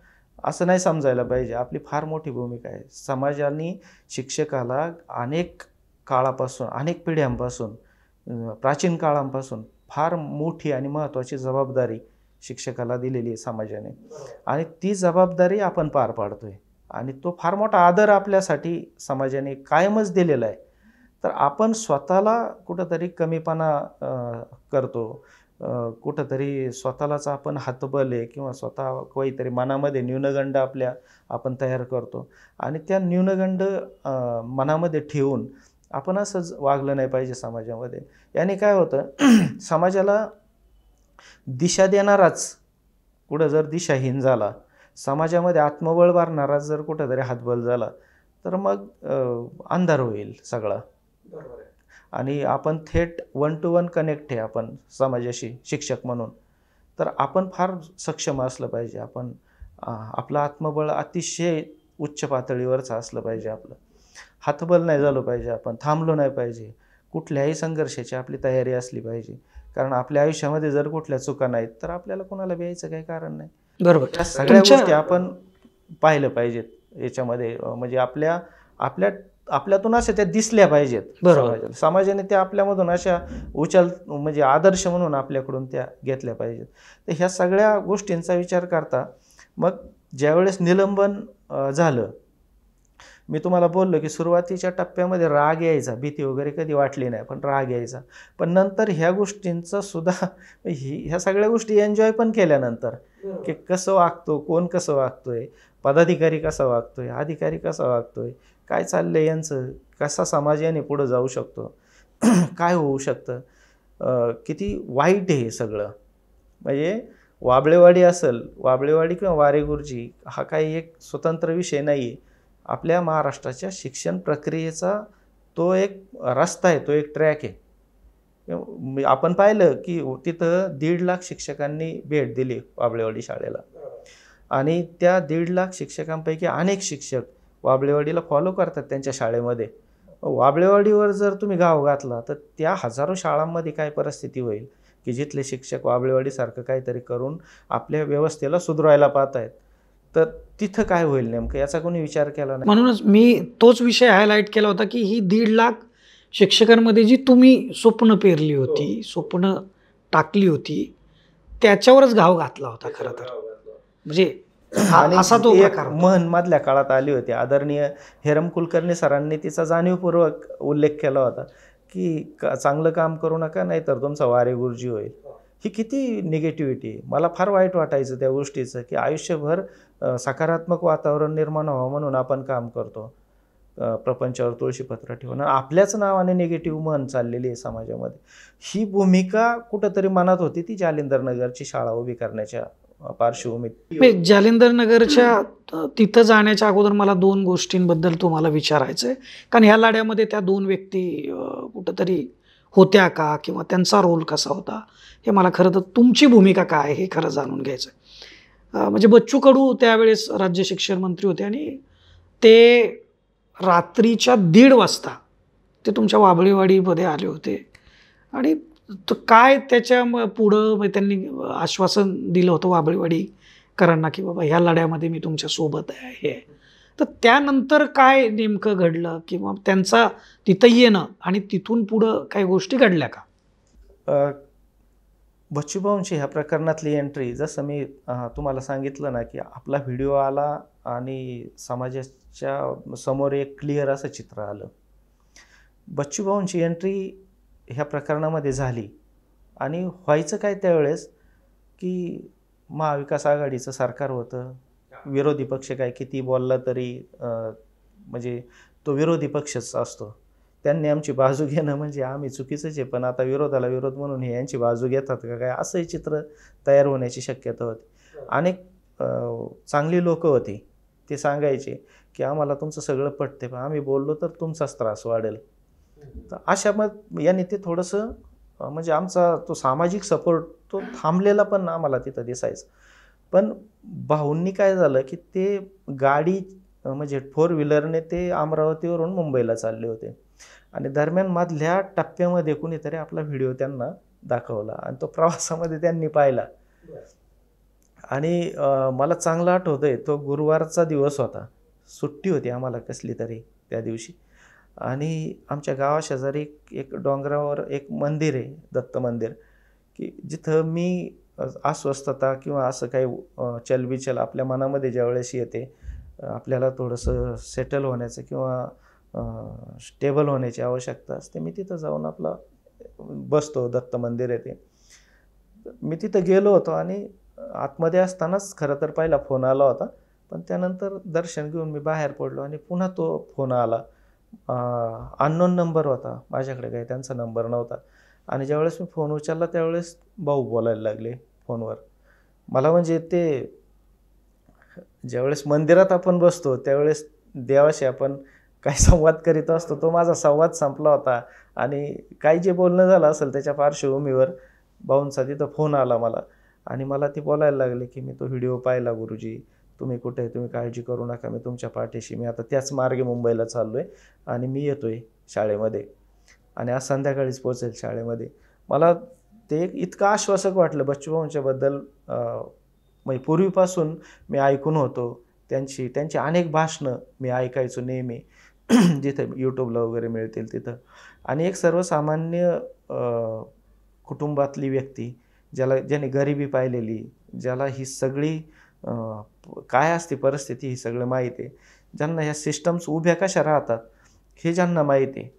असं नाही समजायला पाहिजे. आपली फार मोठी भूमिका आहे. समाजाने शिक्षकाला अनेक काळापासून, अनेक पिढ्यांपासून, प्राचीन काळांपासून फार मोठी आणि महत्त्वाची जबाबदारी शिक्षकाला दिलेली आहे समाजाने. आणि ती जबाबदारी आपण पार पाडतोय. आणि तो फार मोठा आदर आपल्यासाठी समाजाने कायमच दिलेला आहे. तर आपण स्वतःला कुठंतरी कमीपणा करतो, कुठंतरी स्वतःलाच आपण हातबल आहे किंवा स्वतः काहीतरी मनामध्ये न्यूनगंड आपण तयार करतो. आणि त्या न्यूनगंड मनामध्ये ठेवून आपण असंच वागलं नाही पाहिजे समाजामध्ये. याने काय होतं, समाजाला दिशा देणाराच कुठं जर दिशाहीन झाला, समाजामध्ये आत्मबळ वाढणारा जर कुठंतरी हातबल झाला तर मग अंधार होईल सगळा. आणि आपण थेट 1 to 1 कनेक्ट आहे आपण समाजाशी शिक्षक म्हणून. तर आपण फार सक्षम असलं पाहिजे. आपलं आत्मबळ अतिशय उच्च पातळीवरचं असलं पाहिजे. आपलं हातबल नाही झालं पाहिजे. आपण थांबलो नाही पाहिजे. कुठल्याही संघर्षाची आपली तयारी असली पाहिजे. कारण आपल्या आयुष्यामध्ये जर कुठल्या चुका नाहीत तर आपल्याला कोणाला भ्यायचं काही कारण नाही. बरोबर. या सगळ्या गोष्टी आपण पाहिलं पाहिजेत याच्यामध्ये. म्हणजे आपल्यातून अशा त्या दिसल्या पाहिजेत समाजाने. त्या आपल्यामधून अशा म्हणजे आदर्श म्हणून आपल्याकडून त्या घेतल्या पाहिजेत. तर ह्या सगळ्या गोष्टींचा विचार करता मग ज्यावेळेस निलंबन झालं, मी तुम्हाला बोललो की सुरुवातीच्या टप्प्यामध्ये राग यायचा, भीती वगैरे कधी वाटली नाही, पण राग यायचा. पण नंतर ह्या गोष्टींचं सुद्धा ह्या सगळ्या गोष्टी एन्जॉय पण केल्यानंतर की कसं वागतो, कोण कसं वागतोय, पदाधिकारी कसा वागतोय, अधिकारी कसा वागतोय, काय चाललंय यांचं, कसा समाज याने पुढं जाऊ शकतो, काय होऊ शकतं, किती वाईट आहे हे सगळं. म्हणजे वाबळेवाडी असेल, वाबळेवाडी किंवा वारेगुरुजी हा काही एक स्वतंत्र विषय नाही आहे. आपल्या महाराष्ट्राच्या शिक्षण प्रक्रियेचा तो एक रस्ता आहे, तो एक ट्रॅक आहे. आपण पाहिलं की तिथं 1.5 लाख शिक्षकांनी भेट दिली वाबळेवाडी शाळेला. आणि त्या 1.5 लाख शिक्षकांपैकी अनेक शिक्षक वाबळेवाडीला फॉलो करतात त्यांच्या शाळेमध्ये. वाबळेवाडीवर जर तुम्ही गाव घातला तर त्या हजारो शाळांमध्ये काय परिस्थिती होईल की जिथले शिक्षक वाबळेवाडीसारखं काहीतरी करून आपल्या व्यवस्थेला सुधारायला पाहत आहेत. तर तिथं काय होईल नेमकं याचा कोणी विचार केला नाही. म्हणूनच मी तोच विषय हायलाईट केला होता की ही 1.5 लाख शिक्षकांमध्ये जी तुम्ही स्वप्न पेरली होती, स्वप्न टाकली होती, त्याच्यावरच घाव घातला होता खरं तर. म्हणजे असा तो प्रकार मन मधल्या काळात आली होती. आदरणीय हेरम कुलकर्णी सरांनी तिचा जाणीवपूर्वक उल्लेख केला होता की चांगलं काम करू नका नाही तर तुमचा वारेगुरुजी होईल. ही किती निगेटिव्हिटी. मला फार वाईट वाटायचं त्या गोष्टीचं की आयुष्यभर सकारात्मक वातावरण निर्माण व्हावं म्हणून आपण काम करतो, प्रपंचावर तुळशीपत्र ठेवून आपल्याच नावाने निगेटिव्ह मन चाललेली आहे समाजामध्ये. ही भूमिका कुठंतरी मनात होती ती जालिंदर नगरची शाळा उभी करण्याच्या पार्श्वभूमीत. जालिंदर नगरच्या तिथं जाण्याच्या अगोदर मला 2 गोष्टींबद्दल तुम्हाला विचारायचं आहे. कारण ह्या लढ्यामध्ये त्या 2 व्यक्ती कुठंतरी होत्या का किंवा त्यांचा रोल कसा होता हे मला खरं तर तुमची भूमिका काय आहे हे खरं जाणून घ्यायचं आहे. म्हणजे बच्चू कडू त्यावेळेस राज्य शिक्षण मंत्री होते आणि ते रात्रीच्या 1:30 वाजता ते तुमच्या वाबळेवाडीमध्ये आले होते आणि काय त्याच्या पुढं त्यांनी आश्वासन दिलं होतं वाबळेवाडीकरांना की बाबा ह्या लढ्यामध्ये मी तुमच्या सोबत आहे हे. तर त्यानंतर काय नेमकं घडलं किंवा त्यांचा तिथं येणं आणि तिथून पुढं काही गोष्टी घडल्या का? बच्चूभाऊंची ह्या प्रकरणातली एंट्री जसं मी तुम्हाला सांगितलं ना की आपला व्हिडिओ आला आणि समाजाच्या समोर एक क्लिअर असं चित्र आलं. बच्चूभाऊंची एंट्री ह्या प्रकरणामध्ये झाली आणि व्हायचं काय त्यावेळेस की महाविकास आघाडीचं सरकार होतं. विरोधी पक्ष काय किती बोलला तरी म्हणजे तो विरोधी पक्षच असतो. त्यांनी आमची बाजू घेणं म्हणजे आम्ही चुकीचंच आहे, पण आता विरोधाला विरोध म्हणून हे यांची बाजू घेतात का काय असंही चित्र तयार होण्याची शक्यता होती. अनेक चांगली लोकं होती, ते सांगायचे की आम्हाला तुमचं सगळं पटते पण आम्ही बोललो तर तुमचाच त्रास वाढेल. तर अशा मग यांनी ते थोडंसं म्हणजे आमचा तो सामाजिक सपोर्ट तो थांबलेला पण आम्हाला तिथं दिसायचं. पण भाऊंनी काय झालं की ते गाडी म्हणजे 4 व्हीलरने ते अमरावतीवरून मुंबईला चालले होते आणि दरम्यान मधल्या टप्प्यामध्ये कुणीतरी आपला व्हिडिओ त्यांना दाखवला आणि तो प्रवासामध्ये त्यांनी पाहिला. आणि मला चांगलं आठवतंय तो गुरुवारचा दिवस होता, सुट्टी होती आम्हाला कसली तरी त्या दिवशी आणि आमच्या गावाशेजारी एक डोंगरावर एक मंदिर आहे, दत्त मंदिर, की जिथं मी अस्वस्थता किंवा असं काही चलबिचल आपल्या मनामध्ये ज्यावेळेस येते आपल्याला थोडंसं सेटल होण्याचं किंवा स्टेबल होण्याची आवश्यकता असते, मी तिथं जाऊन आपला बसतो. दत्त मंदिर आहे ते. मी तिथं गेलो होतो आणि आतमध्ये असतानाच खरं तर पहिला फोन आला होता, पण त्यानंतर दर्शन घेऊन मी बाहेर पडलो आणि पुन्हा तो फोन आला. अननोन नंबर होता, माझ्याकडे काही त्यांचा नंबर नव्हता आणि ज्यावेळेस मी फोन उचलला त्यावेळेस भाऊ बोलायला लागले फोनवर. मला म्हणजे ते ज्यावेळेस मंदिरात आपण बसतो त्यावेळेस देवाशी आपण काय संवाद करीत असतो, तो माझा संवाद संपला होता आणि काही जे बोलणं झालं असेल त्याच्या पार्श्वभूमीवर भाऊंचा तिथं फोन आला मला आणि मला ते बोलायला लागले की मी तो व्हिडिओ पाहिला गुरुजी, तुम्ही कुठे आहे, तुम्ही काळजी करू नका, मी तुमच्या पाठीशी, मी आता त्याच मार्गे मुंबईला चाललो आहे आणि मी येतो आहे शाळेमध्ये आणि आज संध्याकाळीच पोचेल शाळेमध्ये. मला ते इतकं आश्वासक वाटलं बच्चूभाऊंच्याबद्दल. म्हणजे पूर्वीपासून मी ऐकून होतो त्यांची अनेक भाषणं मी ऐकायचो नेहमी जिथे यूट्यूबला वगैरे मिळतील तिथं. आणि एक सर्वसामान्य कुटुंबातली व्यक्ती ज्याने गरिबी पाहिलेली, ज्याला ही सगळी काय असते परिस्थिती ही सगळं माहीत आहे, ज्यांना ह्या सिस्टम्स उभ्या कशा राहतात हे ज्यांना माहीत आहे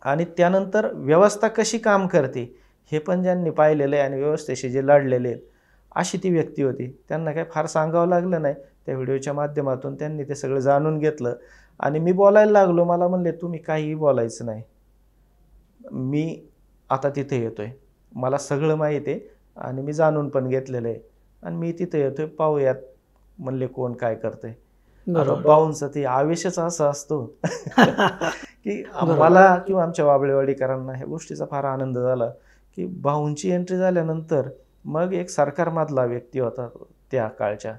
आणि त्यानंतर व्यवस्था कशी काम करते हे पण ज्यांनी पाहिलेलं आहे आणि व्यवस्थेशी जे लढलेले आहेत अशी ती व्यक्ती होती. त्यांना काय फार सांगावं लागलं नाही, त्या व्हिडिओच्या माध्यमातून त्यांनी ते सगळं जाणून घेतलं आणि मी बोलायला लागलो. मला म्हणले तुम्ही काहीही बोलायचं नाही, मी आता तिथे येतो आहे, मला सगळं माहीत आहे आणि मी जाणून पण घेतलेलं आहे आणि मी तिथे येतो आहे, पाहूयात म्हणले कोण काय करतंय. भाऊंचा ते आवेशच असा असतो की मला किंवा आमच्या वाबळेवाडीकरांना ह्या गोष्टीचा फार आनंद झाला की भाऊंची एंट्री झाल्यानंतर मग एक सरकारमधला व्यक्ती होता, त्या काळच्या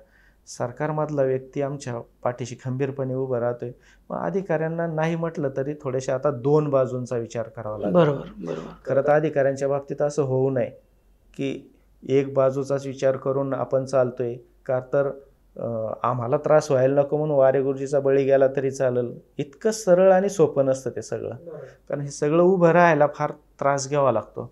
सरकारमधला व्यक्ती आमच्या पाठीशी खंबीरपणे उभं राहतोय. मग अधिकाऱ्यांना नाही म्हटलं तरी थोडेसे आता 2 बाजूंचा विचार करावा लागतो. बरोबर. खरं तर अधिकाऱ्यांच्या बाबतीत असं होऊ नये की एक बाजूचाच विचार करून आपण चालतोय का, तर आम्हाला त्रास व्हायला नको म्हणून वारे गुरुजीचा बळी गेला तरी चालेल, इतकं सरळ आणि सोपं नसतं ते सगळं. कारण हे सगळं उभं राहायला फार त्रास घ्यावा लागतो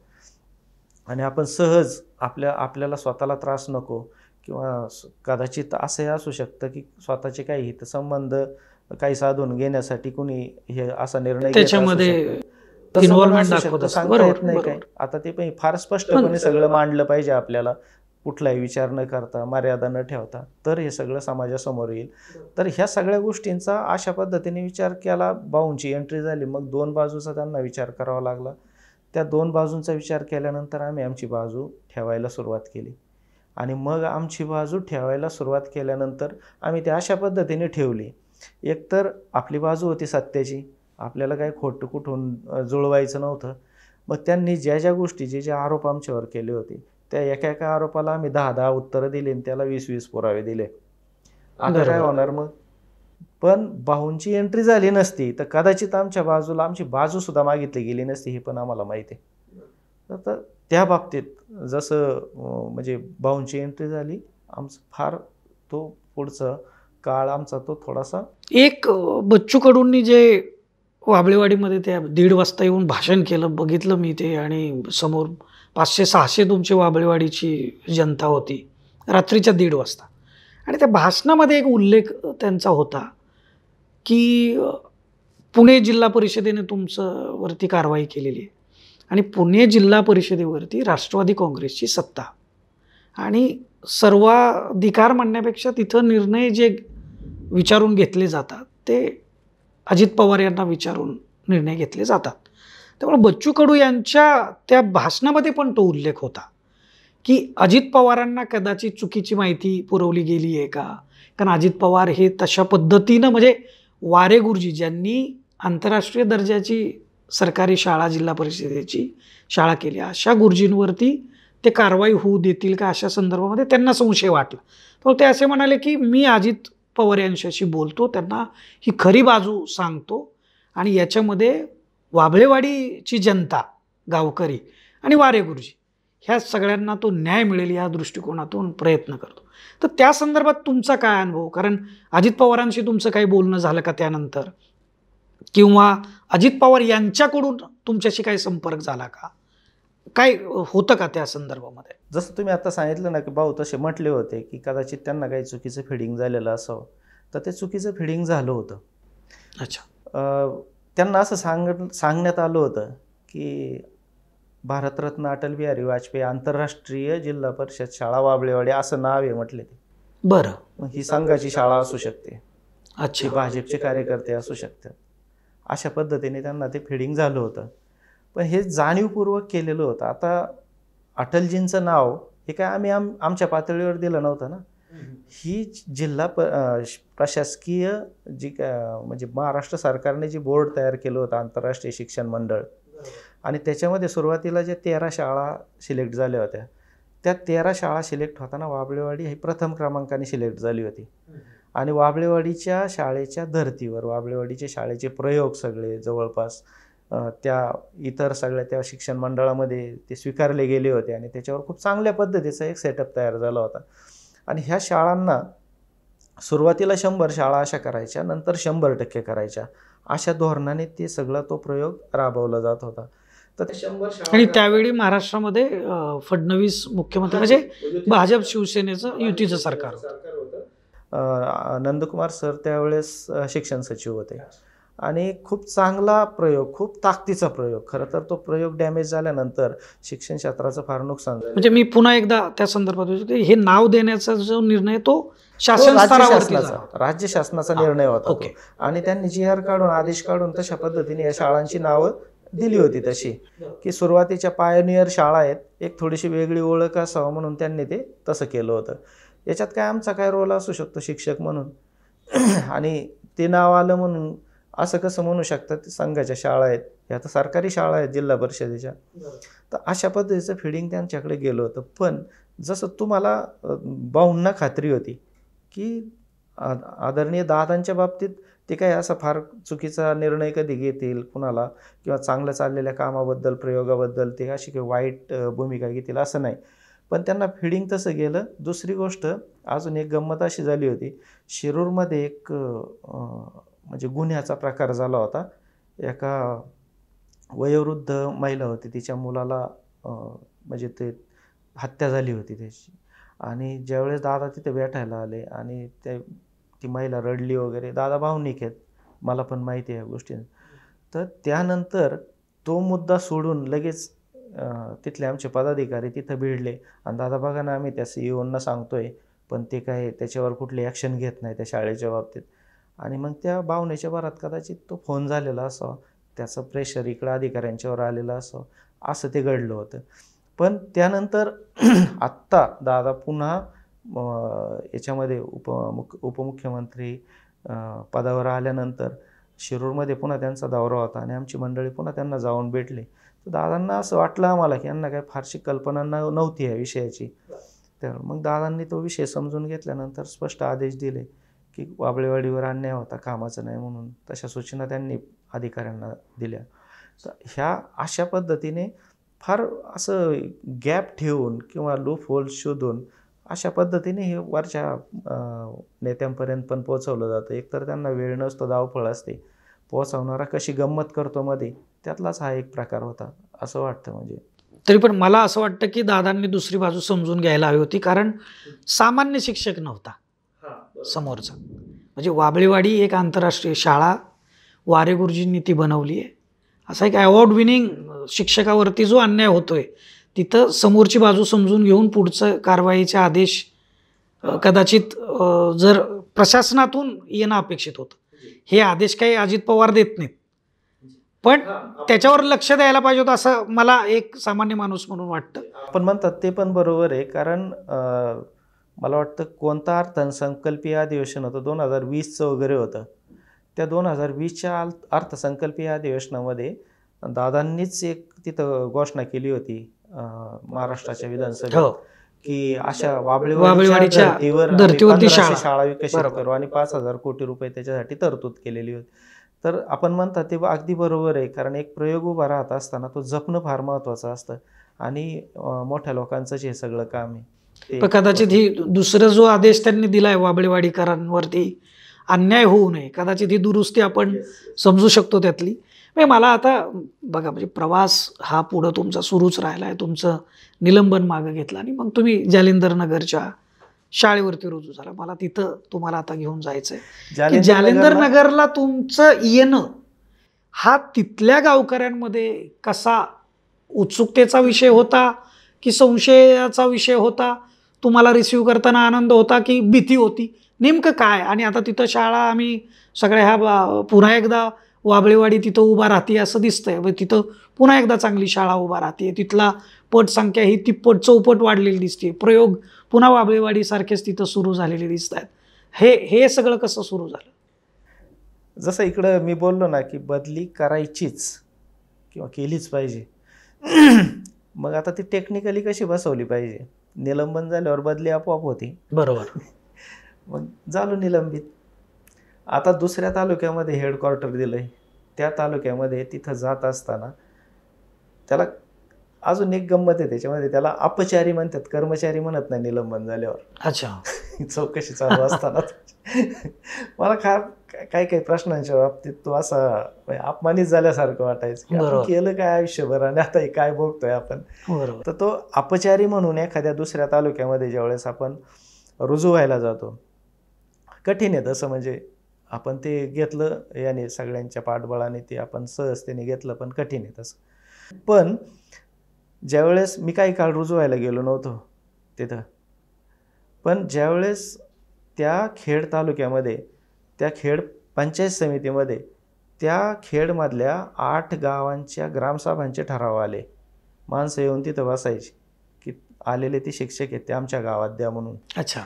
आणि आपण सहज आपल्याला स्वतःला त्रास नको किंवा कदाचित असंही असू शकतं की स्वतःचे काही हितसंबंध काही साधून घेण्यासाठी कुणी हे असा निर्णय त्याच्यामध्ये सांगता येत नाही काय. आता ते पण फार स्पष्टपणे सगळं मांडलं पाहिजे आपल्याला, कुठलाही विचार न करता, मर्यादा न ठेवता, तर हे सगळं समाजासमोर येईल. तर ह्या सगळ्या गोष्टींचा अशा पद्धतीने विचार केला. भाऊंची एंट्री झाली, मग 2 बाजूचा त्यांना विचार करावा लागला. त्या 2 बाजूंचा विचार केल्यानंतर आम्ही आमची बाजू ठेवायला सुरुवात केली आणि मग आमची बाजू ठेवायला सुरुवात केल्यानंतर आम्ही ती अशा पद्धतीने ठेवली. एकतर आपली बाजू होती सत्याची, आपल्याला काही खोटं कुठून जुळवायचं नव्हतं. मग त्यांनी ज्या गोष्टी जे आरोप आमच्यावर केले होते त्या एका आरोपाला आम्ही 10 उत्तरं दिली आणि त्याला 20 पुरावे दिले. आता काय होणार मग? पण भाऊंची एंट्री झाली नसती तर कदाचित आमच्या बाजूला आमची बाजू सुद्धा मागितली गेली नसती, हे पण आम्हाला माहिती आहे. तर त्या बाबतीत जसं म्हणजे भाऊंची एंट्री झाली, आमचं फार तो पुढचा काळ आमचा तो थोडासा एक बच्चू कडूंनी जे वाबळेवाडीमध्ये त्या 1:30 वाजता येऊन भाषण केलं, बघितलं मी ते, आणि समोर 500-600 तुमची वाबळेवाडीची जनता होती रात्रीच्या 1:30 वाजता. आणि त्या भाषणामध्ये एक उल्लेख त्यांचा होता की पुणे जिल्हा परिषदेने तुमचं वरती कारवाई केलेली आहे आणि पुणे जिल्हा परिषदेवरती राष्ट्रवादी काँग्रेसची सत्ता, आणि सर्वाधिकार म्हणण्यापेक्षा तिथं निर्णय जे विचारून घेतले जातात ते अजित पवार यांना विचारून निर्णय घेतले जातात. त्यामुळे बच्चू कडू यांच्या त्या भाषणामध्ये पण तो उल्लेख होता की अजित पवारांना कदाचित चुकीची माहिती पुरवली गेली आहे का, कारण अजित पवार हे तशा पद्धतीनं, म्हणजे वारे गुरुजी ज्यांनी आंतरराष्ट्रीय दर्जाची सरकारी शाळा जिल्हा परिषदेची शाळा केली, अशा गुरुजींवरती ते कारवाई होऊ देतील का, अशा संदर्भामध्ये त्यांना संशय वाटला. तर ते असे म्हणाले की मी अजित पवार यांच्याशी बोलतो, त्यांना ही खरी बाजू सांगतो आणि याच्यामध्ये वाबळेवाडीची जनता, गावकरी आणि वारे गुरुजी ह्या सगळ्यांना तो न्याय मिळेल या दृष्टिकोनातून प्रयत्न करतो. तर त्या संदर्भात तुमचा काय अनुभव, कारण अजित पवारांशी तुमचं काही बोलणं झालं का त्यानंतर, किंवा अजित पवार यांच्याकडून तुमच्याशी काही संपर्क झाला का, काय होतं का त्या संदर्भामध्ये? जसं तुम्ही आता सांगितलं ना की भाऊ तसे म्हटले होते की कदाचित त्यांना काही चुकीचं फिडिंग झालेलं असावं, तर ते चुकीचं फिडिंग झालं होतं. अच्छा. त्यांना असं सांगण्यात आलं होतं की भारतरत्न अटल बिहारी वाजपेयी आंतरराष्ट्रीय जिल्हा परिषद शाळा वाबळेवाडी असं नाव आहे म्हटले ते. बरं. मग ही संघाची शाळा असू शकते, अच्छा. भाजपचे कार्यकर्ते असू शकतात, अशा पद्धतीने त्यांना ते फिडिंग झालं होतं. पण हे जाणीवपूर्वक केलेलं होतं. आता अटलजींचं नाव हे काय आम्ही आमच्या पातळीवर दिलं नव्हतं ना. ही जिल्हा प्रशासकीय जी म्हणजे महाराष्ट्र सरकारने जी बोर्ड तयार केलं होतं आंतरराष्ट्रीय शिक्षण मंडळ, आणि त्याच्यामध्ये सुरुवातीला जे 13 शाळा सिलेक्ट झाल्या होत्या, त्या 13 शाळा सिलेक्ट होताना वाबळेवाडी ही प्रथम क्रमांकाने सिलेक्ट झाली होती. आणि वाबळेवाडीच्या शाळेच्या धर्तीवर वाबळेवाडीचे शाळेचे प्रयोग सगळे जवळपास त्या इतर सगळ्या त्या शिक्षण मंडळामध्ये ते स्वीकारले गेले होते आणि त्याच्यावर खूप चांगल्या पद्धतीचा एक सेटअप तयार झाला होता. आणि ह्या शाळांना सुरुवातीला 100 शाळा अशा करायच्या, नंतर 100% करायच्या, अशा धोरणाने ते सगळा तो प्रयोग राबवला जात होता. तर 100 शाळा, आणि त्यावेळी महाराष्ट्रामध्ये फडणवीस मुख्यमंत्री, म्हणजे भाजप शिवसेनेचं युतीचं सरकार होतं. नंदकुमार सर त्यावेळेस शिक्षण सचिव होते आणि खूप चांगला प्रयोग, खूप ताकदीचा प्रयोग. खरं तर तो प्रयोग डॅमेज झाल्यानंतर शिक्षण क्षेत्राचं फार नुकसान झालं. म्हणजे मी पुन्हा एकदा त्या संदर्भात हे नाव देण्याचा जो निर्णय तो शासन स्तरावरती झाला. राज्य शासनाचा निर्णय होता तो. आणि त्यांनी GR काढून आदेश काढून तशा पद्धतीने या शाळांची नावं दिली होती तशी की सुरुवातीच्या पायोनियर शाळा आहेत, एक थोडीशी वेगळी ओळख असावं म्हणून त्यांनी ते तसं केलं होतं. याच्यात काय आमचा काय रोल असू शकतो शिक्षक म्हणून आणि ते नाव आलं म्हणून असं कसं म्हणू शकतात संघाच्या शाळा आहेत, ह्या तर सरकारी शाळा आहेत जिल्हा परिषदेच्या. तर अशा पद्धतीचं फिडिंग त्यांच्याकडे गेलं होतं. पण जसं तुम्हाला भाऊंना खात्री होती की आदरणीय दादांच्या बाबतीत ते काय असा फार चुकीचा निर्णय कधी घेतील कुणाला, किंवा चांगलं चाललेल्या कामाबद्दल प्रयोगाबद्दल ते अशी काही वाईट भूमिका घेतील असं नाही. पण त्यांना फिडिंग तसं गेलं. दुसरी गोष्ट अजून एक गंमत अशी झाली होती, शिरूरमध्ये एक म्हणजे गुन्ह्याचा प्रकार झाला होता. एका वयोवृद्ध महिला होती, तिच्या मुलाला म्हणजे ते हत्या झाली होती त्याची. आणि ज्यावेळेस दादा तिथे भेटायला आले आणि ती महिला रडली वगैरे, दादा भावनिक आहेत, मला पण माहिती आहे या गोष्टी. तर त्यानंतर तो मुद्दा सोडून लगेच तिथले आमचे पदाधिकारी तिथं भिडले आणि दादा बघा ना, आम्ही त्या CEO सांगतोय पण ते काय त्याच्यावर कुठली ॲक्शन घेत नाही त्या शाळेच्या बाबतीत. आणि मग त्या भावनेच्या भरात कदाचित तो फोन झालेला असावा, त्याचं प्रेशर इकडं अधिकाऱ्यांच्यावर आलेलं असावं, असं ते घडलं होतं. पण त्यानंतर आत्ता दादा पुन्हा याच्यामध्ये उपमुख्यमंत्री पदावर आल्यानंतर शिरूरमध्ये पुन्हा त्यांचा दौरा होता आणि आमची मंडळी पुन्हा त्यांना जाऊन भेटली. तर दादांना असं वाटलं आम्हाला की यांना काही फारशी कल्पना नव्हती या विषयाची. तर मग दादांनी तो विषय समजून घेतल्यानंतर स्पष्ट आदेश दिले की वाबळेवाडीवर अन्याय होता, कामाचं नाही म्हणून. तशा सूचना त्यांनी अधिकाऱ्यांना दिल्या. तर ह्या अशा पद्धतीने फार असं गॅप ठेवून किंवा लूप होल्स शोधून अशा पद्धतीने हे वरच्या नेत्यांपर्यंत पण पोहोचवलं जातं. एकतर त्यांना वेळ नसतो, धावपळ असते. पोहोचवणारा कशी गंमत करतो मध्ये, त्यातलाच हा एक प्रकार होता असं वाटतं. म्हणजे तरी पण मला असं वाटतं की दादांनी दुसरी बाजू समजून घ्यायला हवी होती, कारण सामान्य शिक्षक नव्हता समोरचा. म्हणजे वाबळेवाडी एक आंतरराष्ट्रीय शाळा, वारे गुरुजींनी ती बनवली आहे. असा एक अवॉर्ड विनिंग शिक्षकावरती जो अन्याय होतोय, तिथं समोरची बाजू समजून घेऊन पुढचं कारवाईचे आदेश कदाचित जर प्रशासनातून येणं अपेक्षित होतं. हे आदेश काही अजित पवार देत नाहीत, पण त्याच्यावर लक्ष द्यायला पाहिजे होतं असं मला एक सामान्य माणूस म्हणून वाटतं. आपण म्हणतात ते पण बरोबर आहे, कारण मला वाटतं कोणता अर्थसंकल्पीय अधिवेशन होतं 2020चं वगैरे होतं. त्या 2020च्या अर्थसंकल्पीय अधिवेशनामध्ये दादांनीच एक तिथं घोषणा केली होती महाराष्ट्राच्या विधानसभेत, की अशा वाबळेवाडीच्या धर्तीवरती 1500 शाळा विकसित करू आणि 5,000 कोटी रुपये त्याच्यासाठी तरतूद केलेली होती. तर आपण म्हणतात ते अगदी बरोबर आहे, कारण एक प्रयोग उभा राहत असताना तो जपणं फार महत्त्वाचं असतं आणि मोठ्या लोकांचंच हे सगळं काम आहे. पण कदाचित ही दुसरा जो आदेश त्यांनी दिलाय वाबळेवाडीकरांवरती अन्याय होऊ नये, कदाचित ही दुरुस्ती आपण समजू शकतो त्यातली. म्हणजे मला आता बघा, म्हणजे प्रवास हा पुढं तुमचा सुरूच राहिला आहे. तुमचं निलंबन मागं घेतलं आणि मग तुम्ही जालिंदर नगरच्या शाळेवरती रुजू झाला. मला तिथं तुम्हाला आता घेऊन जायचं आहे की जालिंदर नगरला तुमचं येणं हा तिथल्या गावकऱ्यांमध्ये कसा उत्सुकतेचा विषय होता की संशयाचा विषय होता? तुम्हाला रिसीव्ह करताना आनंद होता की भीती होती? नेमकं काय? आणि आता तिथं शाळा आम्ही सगळ्या ह्या पुन्हा एकदा वाबळेवाडी तिथं उभा राहते असं दिसतंय. तिथं पुन्हा एकदा चांगली शाळा उभा राहते. तिथला पटसंख्या ही तिप्पट चौपट वाढलेली दिसते. प्रयोग पुन्हा वाबळेवाडीसारखेच तिथं सुरू झालेले दिसत आहेत. हे सगळं कसं सुरू झालं? जसं इकडं मी बोललो ना की बदली करायचीच किंवा केलीच पाहिजे. मग आता ती टेक्निकली कशी बसवली पाहिजे? निलंबन झाल्यावर बदली आपोआप होती. बरोबर. मग झालो निलंबित. आता दुसऱ्या तालुक्यामध्ये हेडक्वार्टर दिलंय, त्या तालुक्यामध्ये तिथं जात असताना त्याला अजून एक गंमत आहे त्याच्यामध्ये, त्याला अपचारी म्हणतात, कर्मचारी म्हणत नाही निलंबन झाल्यावर. अच्छा. चौकशी चालू असताना मला काही काही प्रश्नांच्या बाबतीत तो असा अपमानित झाल्यासारखं वाटायचं की आपण केलं काय आयुष्यभर आणि आता काय बघतोय आपण. तर तो अपचारी म्हणून एखाद्या दुसऱ्या तालुक्यामध्ये ज्यावेळेस आपण रुजू व्हायला जातो, कठीण आहे तसं. म्हणजे आपण ते घेतलं याने सगळ्यांच्या पाठबळाने, ते आपण सहजतेने घेतलं, पण कठीण आहे तसं. पण ज्यावेळेस मी काही काळ रुजू व्हायला गेलो नव्हतो तिथं, पण ज्यावेळेस त्या खेड तालुक्यामध्ये, त्या खेड पंचायत समितीमध्ये, त्या खेडमधल्या 8 गावांच्या ग्रामसभांचे ठराव आले. माणसं येऊन तिथं बसायची की आलेले ते शिक्षक आहेत ते आमच्या गावात द्या म्हणून. अच्छा.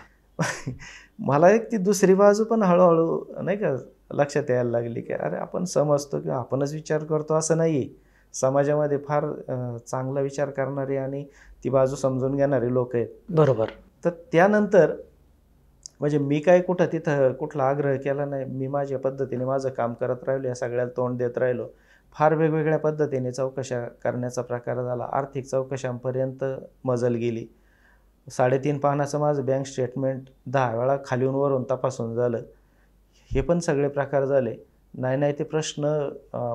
मला एक ती दुसरी बाजू पण हळूहळू नाही का लक्षात यायला लागली की अरे आपण समजतो किंवा आपणच विचार करतो असं नाही. समाजामध्ये फार चांगला विचार करणारे आणि ती बाजू समजून घेणारे लोक आहेत. बरोबर. तर त्यानंतर म्हणजे मी काय कुठं तिथं कुठला आग्रह केला नाही. मी माझ्या पद्धतीने माझं काम करत राहिलो, या सगळ्याला तोंड देत राहिलो. फार वेगवेगळ्या पद्धतीने चौकशा करण्याचा प्रकार झाला. आर्थिक चौकशांपर्यंत मजल गेली. 3.5 पानाचं माझं बँक स्टेटमेंट 10 वेळा खालीहून वरून तपासून झालं. हे पण सगळे प्रकार झाले. नाही ते प्रश्न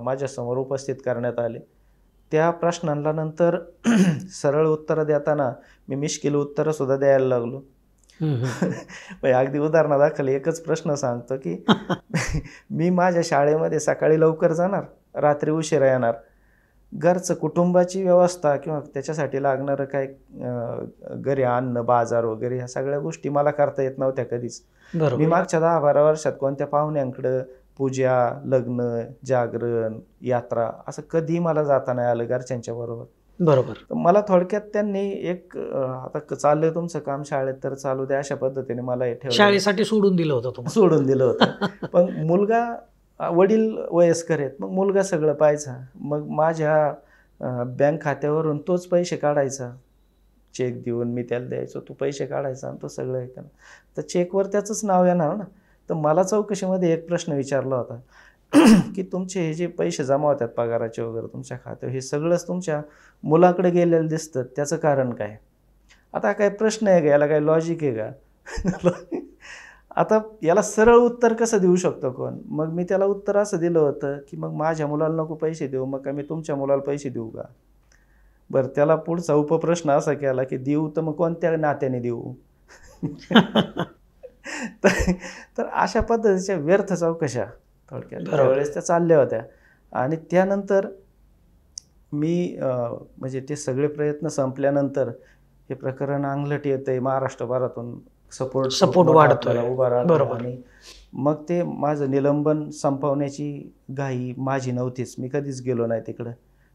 माझ्यासमोर उपस्थित करण्यात आले. त्या प्रश्नांना नंतर सरळ उत्तरं देताना मी मिश्किल उत्तरंसुद्धा द्यायला लागलो. अगदी उदाहरणादाखल एकच प्रश्न सांगतो की मी माझ्या शाळेमध्ये सकाळी लवकर जाणार, रात्री उशिरा येणार. घरचं कुटुंबाची व्यवस्था किंवा त्याच्यासाठी लागणारं काय घरी अन्न, बाजार वगैरे ह्या सगळ्या गोष्टी मला करता येत नव्हत्या कधीच. मी मागच्या 10-12 वर्षात कोणत्या पाहुण्यांकडं पूजा, लग्न, जागरण, यात्रा असं कधी मला जाता नाही आलं घरच्यांच्या बरोबर. बरोबर. मला थोडक्यात त्यांनी एक आता चाललंय तुमचं काम शाळेत तर चालू द्या अशा पद्धतीने मला हे ठेवलं. शाळेसाठी सोडून दिलं होतं सोडून दिलं होतं. पण मुलगा, वडील वयस्कर आहेत, मग मुलगा सगळं पाहायचा. मग माझ्या बँक खात्यावरून तोच पैसे काढायचा, चेक देऊन मी त्याला द्यायचो, तो पैसे काढायचा आणि तो सगळं हे करणार. तर चेकवर त्याचंच नाव येणार ना. तर मला चौकशीमध्ये एक प्रश्न विचारला होता की तुमचे हे जे पैसे जमा होतात पगाराचे वगैरे तुमच्या खात्यावर, हे सगळंच तुमच्या मुलाकडे गेलेलं दिसतं, त्याचं कारण काय? आता काय प्रश्न आहे का, याला काय लॉजिक आहे का? आता याला सरळ उत्तर कसं देऊ शकतो कोण? मग मी त्याला उत्तर असं दिलं होतं की मग माझ्या मुलाला नको पैसे देऊ, मग का मी तुमच्या मुलाला पैसे देऊ का? बरं, त्याला पुढचा उपप्रश्न असा केला की देऊ तर मग कोणत्या नात्याने देऊ? तर तर अशा पद्धतीच्या व्यर्थ चौकशा थोडक्यात त्यावेळेस त्या चालल्या होत्या. आणि त्यानंतर मी म्हणजे ते सगळे प्रयत्न संपल्यानंतर हे प्रकरण अंगलट येतंय, महाराष्ट्रभरातून सपोर्ट वाढतोय. उभा राहतो. बरोबर. आणि मग ते माझं निलंबन संपवण्याची घाई माझी नव्हतीच, मी कधीच गेलो नाही तिकडं.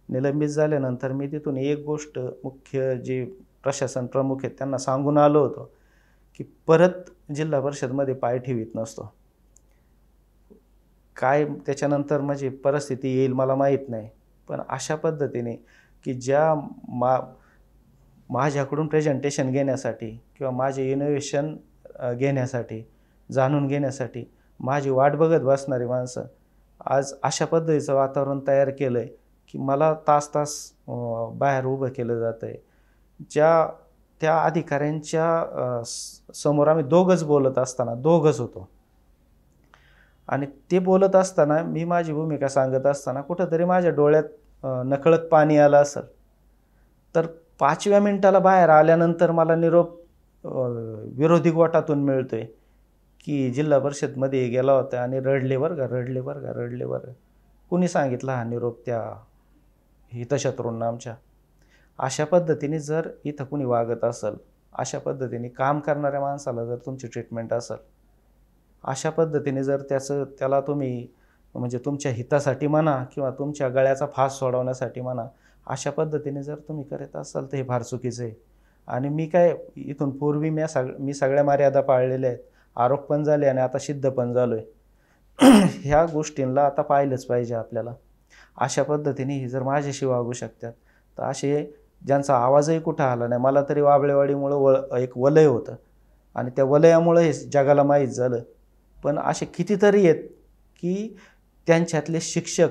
निलंबित झाल्यानंतर मी तिथून एक गोष्ट मुख्य जे प्रशासन प्रमुख आहेत त्यांना सांगून आलो होतो की परत जिल्हा परिषदमध्ये पाय ठेवीत नसतो. काय त्याच्यानंतर माझी परिस्थिती येईल मला माहीत नाही, पण अशा पद्धतीने की ज्या माझ्याकडून प्रेझेंटेशन घेण्यासाठी किंवा माझे इनोव्हेशन घेण्यासाठी, जाणून घेण्यासाठी माझी वाट बघत बसणारी माणसं आज अशा पद्धतीचं वातावरण तयार केलं आहे की मला तास तास बाहेर उभं केलं जातं आहे. त्या अधिकाऱ्यांच्या समोर आम्ही दोघंच बोलत असताना, दोघंच होतो, आणि ते बोलत असताना मी माझी भूमिका सांगत असताना कुठंतरी माझ्या डोळ्यात नकळत पाणी आलं असेल. तर 5व्या मिनिटाला बाहेर आल्यानंतर मला निरोप विरोधी गोटातून मिळतोय की जिल्हा परिषदमध्ये गेला होता आणि रडले बरं का. कुणी सांगितला हा निरोप? त्या हितशत्रूंना आमच्या. अशा पद्धतीने जर इथं कुणी वागत असेल, अशा पद्धतीने काम करणाऱ्या माणसाला जर तुमची ट्रीटमेंट असेल, अशा पद्धतीने जर त्याला तुम्ही म्हणजे तुमच्या हितासाठी म्हणा किंवा तुमच्या गळ्याचा फास सोडवण्यासाठी म्हणा, अशा पद्धतीने जर तुम्ही करत असाल तर हे फार चुकीचं आहे. आणि मी काय इथून पूर्वी मी सगळ्या मर्यादा पाळलेल्या आहेत, आरोप पण झाले आणि आता सिद्ध पण झालो आहे. ह्या गोष्टींना आता पाहिलंच पाहिजे आपल्याला. अशा पद्धतीने ही जर माझ्याशी वागू शकतात तर असे ज्यांचा आवाजही कुठं आला नाही, मला तरी वाबळेवाडीमुळं एक वलय होतं आणि त्या वलयामुळं हे जगाला माहीत झालं. पण असे कितीतरी आहेत की त्यांच्यातले शिक्षक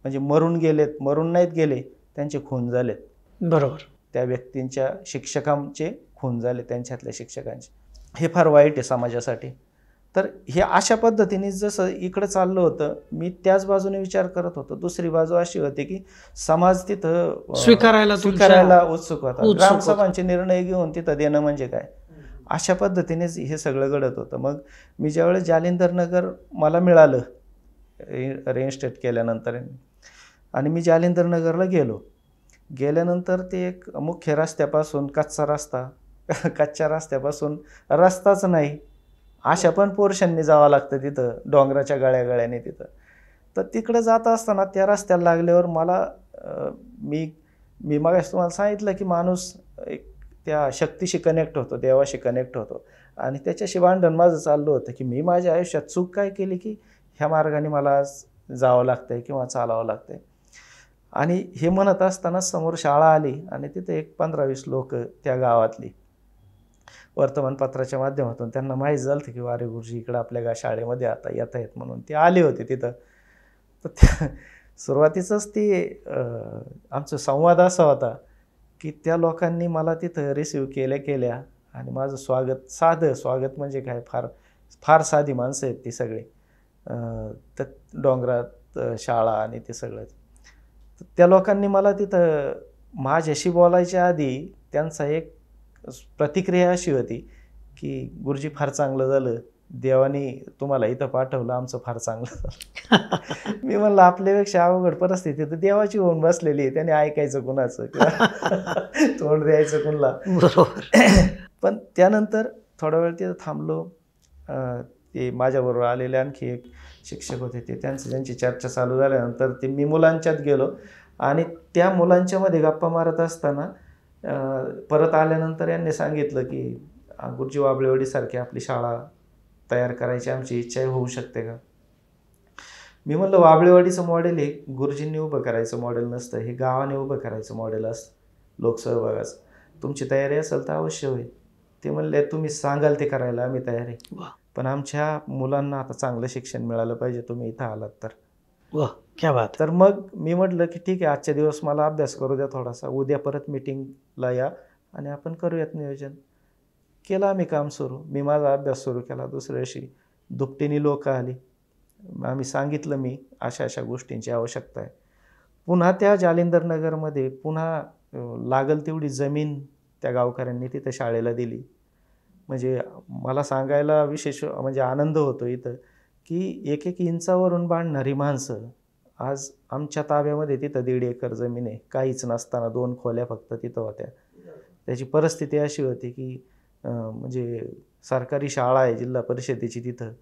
म्हणजे मरून नाहीत गेले, त्यांचे खून झालेत. बरोबर. त्या व्यक्तींच्या शिक्षकांचे खून झाले, त्यांच्यातल्या शिक्षकांचे. हे फार वाईट आहे समाजासाठी. तर हे अशा पद्धतीने जसं इकडं चाललं होतं, मी त्याच बाजूने विचार करत होतो. दुसरी बाजू अशी होती की समाज तिथं स्वीकारायला उत्सुक होता. ग्रामसभांचे निर्णय घेऊन तिथं देणं म्हणजे काय, अशा पद्धतीनेच हे सगळं घडत होतं. मग मी ज्यावेळेस जालिंदर नगर मला मिळालं रेइन्स्टेट केल्यानंतर आणि मी जालिंदर नगरला गेल्यानंतर ते एक मुख्य रस्त्यापासून कच्च्या रस्त्यापासून रस्ताच नाही, अशा पण पोर्शनने जावं लागतं तिथं, डोंगराच्या गळ्याने तिथं. तर तिकडं जात असताना त्या रस्त्याला लागल्यावर मला मी मगाशी तुम्हाला सांगितलं की माणूस एक त्या शक्तीशी कनेक्ट होतो, देवाशी कनेक्ट होतो, आणि त्याच्याशी भांडण माझं चाललं होतं की मी माझ्या आयुष्यात चूक काय केली की ह्या मार्गाने मला आज जावं लागतंय किंवा चालावं लागतंय. आणि हे म्हणत असताना समोर शाळा आली आणि तिथे एक 15-20 लोक त्या गावातली वर्तमानपत्राच्या माध्यमातून त्यांना माहीत झालं की वारे गुरुजी इकडं आपल्या शाळेमध्ये आता येत आहेत म्हणून ते आले होते तिथं. तर त्या सुरुवातीचंच ते आमचा संवाद असा होता की त्या लोकांनी मला तिथं रिसिव्ह केल्या आणि माझं साधं स्वागत म्हणजे काय, फार साधी माणसं आहेत ती सगळी. तर डोंगरात शाळा आणि ते सगळं. त्या लोकांनी मला तिथं माझ्याशी बोलायच्या आधी त्यांचा एक प्रतिक्रिया अशी होती की गुरुजी फार चांगलं झालं, देवाने तुम्हाला इथं पाठवलं, आमचं फार चांगलं झालं. मी म्हणलं आपल्यापेक्षा अवघड परिस्थिती तर देवाची होऊन बसलेली आहे, त्याने ऐकायचं कुणाचं किंवा तोंड द्यायचं कुणाला. पण त्यानंतर थोडा वेळ तिथं थांबलो. ते माझ्याबरोबर आलेले आणखी एक शिक्षक होते, ते त्यांची चर्चा चालू झाल्यानंतर मी मुलांच्यात गेलो आणि त्या मुलांच्यामध्ये गप्पा मारत असताना परत आल्यानंतर यांनी सांगितलं की गुरुजी वाबळेवाडीसारखी आपली शाळा तयार करायची आमची इच्छा होऊ शकते का? मी म्हणलं वाबळेवाडीचं मॉडेल हे गुरुजींनी उभं करायचं मॉडेल नसतं, हे गावाने उभं करायचं मॉडेल असतं लोकसहभागाचं. तुमची तयारी असेल तर अवश्य होईल. ते म्हणले तुम्ही सांगाल ते करायला आम्ही तयार आहे. पण आमच्या मुलांना आता चांगलं शिक्षण मिळालं पाहिजे, तुम्ही इथं आलात तर. वाह, क्या बात. तर मग मी म्हटलं की ठीक आहे, आजच्या दिवस मला अभ्यास करू द्या थोडासा, उद्या परत मीटिंगला या आणि आपण करूयात नियोजन. केलं आम्ही काम सुरू. मी माझा अभ्यास सुरू केला. दुसऱ्या दिवशी दुपटीने लोक आली. आम्ही सांगितलं मी अशा अशा गोष्टींची आवश्यकता आहे. पुन्हा त्या जालिंदर नगरमध्ये पुन्हा लागल तेवढी जमीन त्या गावकऱ्यांनी तिथं शाळेला दिली. म्हणजे मला सांगायला विशेष म्हणजे आनंद होतो इथं की 1-1 इंचावरून बांधणारी माणसं आज आमच्या ताब्यामध्ये. तिथं 1.5 एकर जमीन आहे, काहीच नसताना 2 खोल्या फक्त तिथं होत्या. त्याची परिस्थिती अशी होती की म्हणजे सरकारी शाळा आहे जिल्हा परिषदेची, तिथं